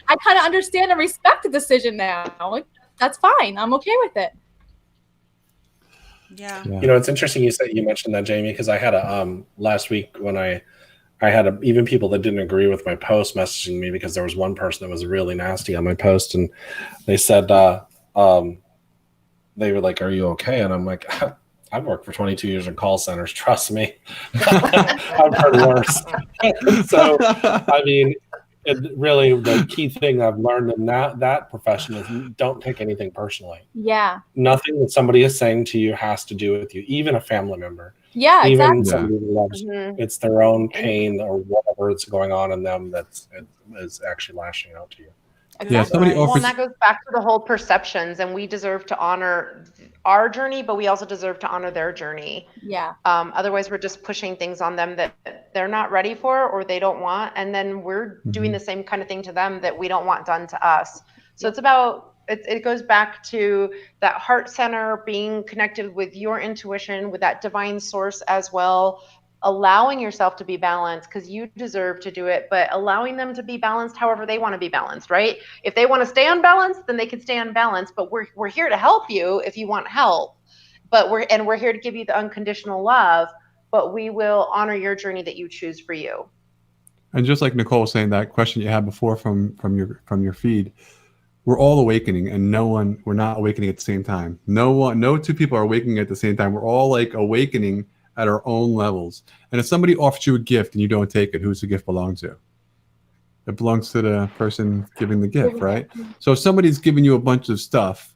I kind of understand and respect the decision now. Like, that's fine. I'm okay with it. Yeah. It's interesting you mentioned that, Jamie, because I had last week when I had even people that didn't agree with my post messaging me, because there was one person that was really nasty on my post, and they said they were like, "Are you okay?" And I'm like, I've worked for 22 years in call centers. Trust me, I've heard worse. So, I mean, really, the key thing I've learned in that profession is don't take anything personally. Yeah. Nothing that somebody is saying to you has to do with you, even a family member. Yeah, even exactly. somebody who loves you. It's their own pain or whatever is going on in them that is actually lashing out to you. Exactly. Yeah, somebody offers. Well, and that goes back to the whole perceptions, and we deserve to honor our journey, but we also deserve to honor their journey. Yeah. Otherwise, we're just pushing things on them that they're not ready for or they don't want, and then we're doing the same kind of thing to them that we don't want done to us. So it's about it goes back to that heart center, being connected with your intuition, with that divine source as well. Allowing yourself to be balanced, because you deserve to do it, but allowing them to be balanced however they want to be balanced, right? If they want to stay unbalanced, then they can stay unbalanced, but we're here to help you if you want help. But we're here to give you the unconditional love, but we will honor your journey that you choose for you. And just like Nicole was saying, that question you had before from your feed, we're all awakening, and we're not awakening at the same time. No two people are awakening at the same time. We're all like awakening at our own levels. And if somebody offers you a gift and you don't take it, who's the gift belong to? It belongs to the person giving the gift, right? So if somebody's giving you a bunch of stuff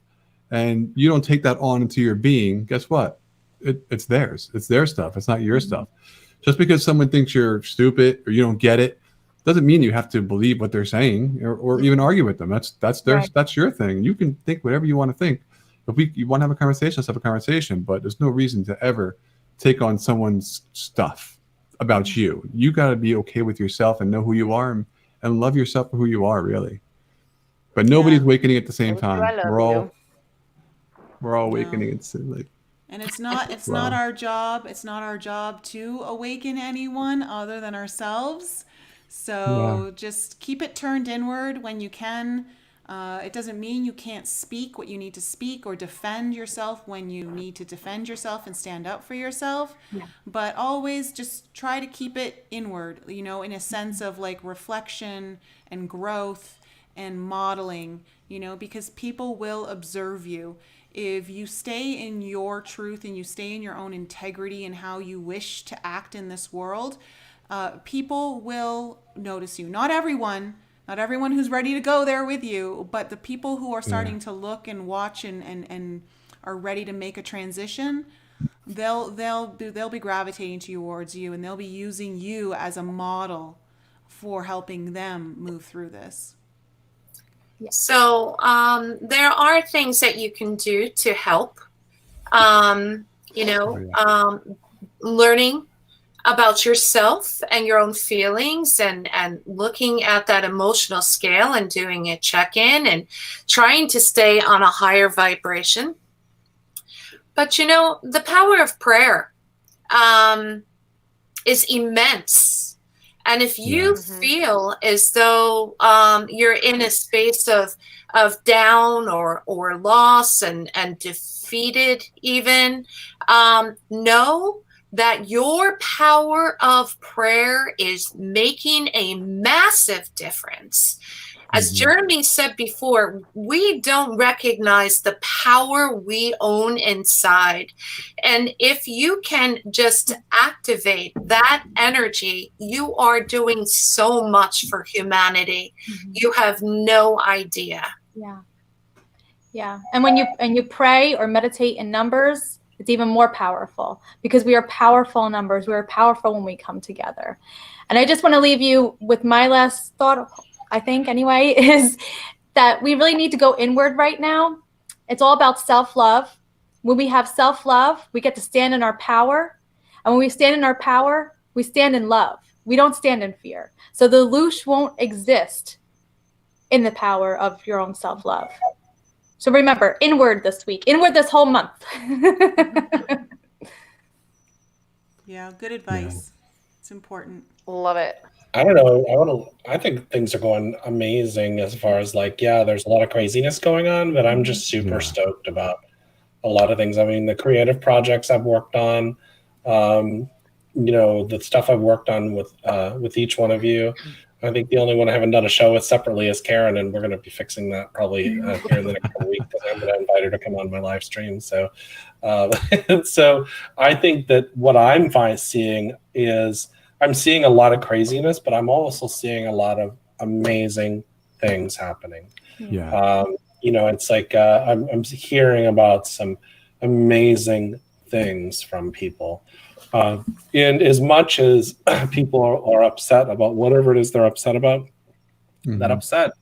and you don't take that on into your being, guess what? It's theirs. It's their stuff. It's not your stuff. Just because someone thinks you're stupid or you don't get it doesn't mean you have to believe what they're saying or even argue with them. That's your thing. You can think whatever you want to think. If you want to have a conversation, let's have a conversation, but there's no reason to ever take on someone's stuff about you. You got to be okay with yourself and know who you are and love yourself for who you are, really. But nobody's awakening at the same time. We're all awakening. It's like, and it's not our job. It's not our job to awaken anyone other than ourselves. So just keep it turned inward when you can. It doesn't mean you can't speak what you need to speak or defend yourself when you need to defend yourself and stand up for yourself. Yeah. But always just try to keep it inward, in a sense of like reflection and growth and modeling, because people will observe you. If you stay in your truth and you stay in your own integrity and how you wish to act in this world, people will notice you. Not everyone, Not everyone who's ready to go there with you, but the people who are starting to look and watch and are ready to make a transition, they'll be gravitating towards you, and they'll be using you as a model for helping them move through this. So there are things that you can do to help. Learning about yourself and your own feelings, and looking at that emotional scale and doing a check-in and trying to stay on a higher vibration. But the power of prayer is immense. And if you feel as though you're in a space of down or loss and defeated even, know that your power of prayer is making a massive difference. As Jeremy said before, we don't recognize the power we own inside. And if you can just activate that energy, you are doing so much for humanity. You have no idea. Yeah. And when you pray or meditate in numbers, it's even more powerful, because we are powerful in numbers. We are powerful when we come together. And I just want to leave you with my last thought, I think anyway, is that we really need to go inward right now. It's all about self-love. When we have self-love, we get to stand in our power. And when we stand in our power, we stand in love. We don't stand in fear. So the LOOSH won't exist in the power of your own self-love. So remember, inward this week, inward this whole month. Yeah, good advice. It's important. Love it. I don't know. I think things are going amazing as far as there's a lot of craziness going on, but I'm just super stoked about a lot of things. I mean, the creative projects I've worked on, the stuff I've worked on with each one of you. I think the only one I haven't done a show with separately is Karen, and we're going to be fixing that probably here in the next couple weeks, because I'm going to invite her to come on my live stream. So, so I think that what I'm seeing is I'm seeing a lot of craziness, but I'm also seeing a lot of amazing things happening. Yeah. It's like I'm hearing about some amazing things from people. And as much as people are upset about whatever it is they're upset about, that upset,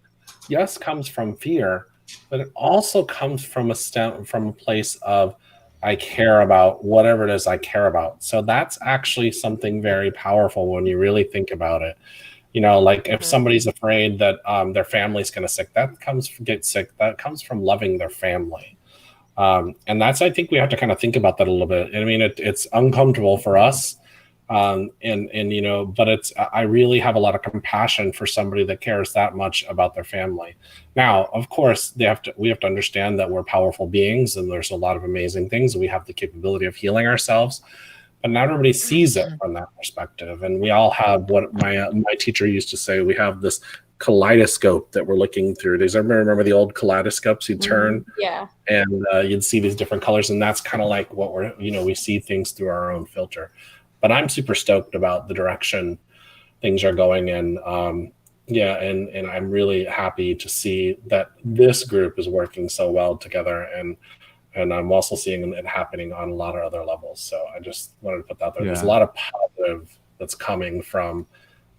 yes, comes from fear, but it also comes from a place of I care about whatever it is I care about. So that's actually something very powerful when you really think about it. If somebody's afraid that their family's going to get sick, that comes from loving their family. And that's, I think we have to kind of think about that a little bit. I mean, it's uncomfortable for us. But I really have a lot of compassion for somebody that cares that much about their family. Now, of course, we have to understand that we're powerful beings, and there's a lot of amazing things. We have the capability of healing ourselves, but not everybody sees it from that perspective. And we all have what my teacher used to say, we have this kaleidoscope that we're looking through. Does everybody remember the old kaleidoscopes? You'd turn and you'd see these different colors, and that's kind of like what we see things through our own filter. But I'm super stoked about the direction things are going in. And I'm really happy to see that this group is working so well together, and I'm also seeing it happening on a lot of other levels. So I just wanted to put that there. There's a lot of positive that's coming from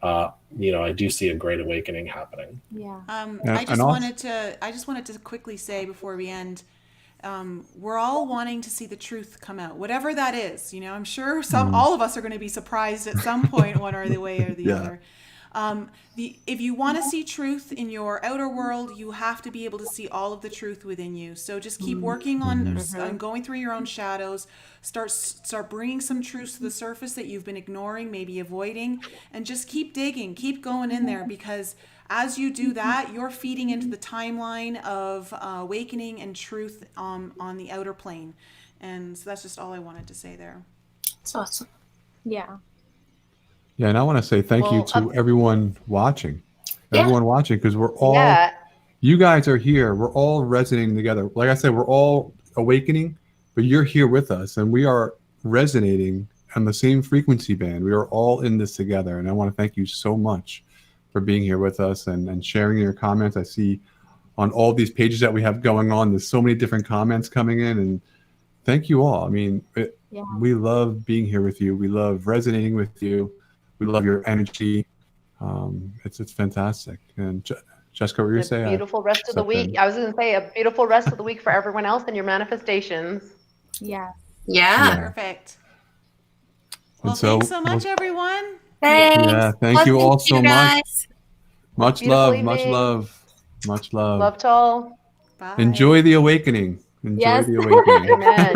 I do see a great awakening happening. I just wanted to quickly say before we end, we're all wanting to see the truth come out, whatever that is. I'm sure all of us are going to be surprised at some point, one or the way or the other. If you want to see truth in your outer world, you have to be able to see all of the truth within you. So just keep working on going through your own shadows. Start bringing some truth to the surface that you've been ignoring, maybe avoiding, and just keep digging, keep going in there, because as you do that, you're feeding into the timeline of awakening and truth on the outer plane. And so that's just all I wanted to say there. That's awesome. Yeah. Yeah, and I want to say thank you to everyone watching. Because we're all, you guys are here. We're all resonating together. Like I said, we're all awakening, but you're here with us, and we are resonating on the same frequency band. We are all in this together, and I want to thank you so much for being here with us and sharing your comments. I see on all these pages that we have going on, there's so many different comments coming in, and thank you all. I mean, we love being here with you. We love resonating with you. We love your energy. It's fantastic. And Jessica, what were you saying? Beautiful rest of the week. I was going to say a beautiful rest of the week for everyone else and your manifestations. Yeah. Perfect. Well, thanks so much, everyone. Thanks. Yeah, thank you all so much. Much love, evening. much love, much love. Love to all. Bye. Enjoy the awakening. Enjoy Yes. the awakening. Amen.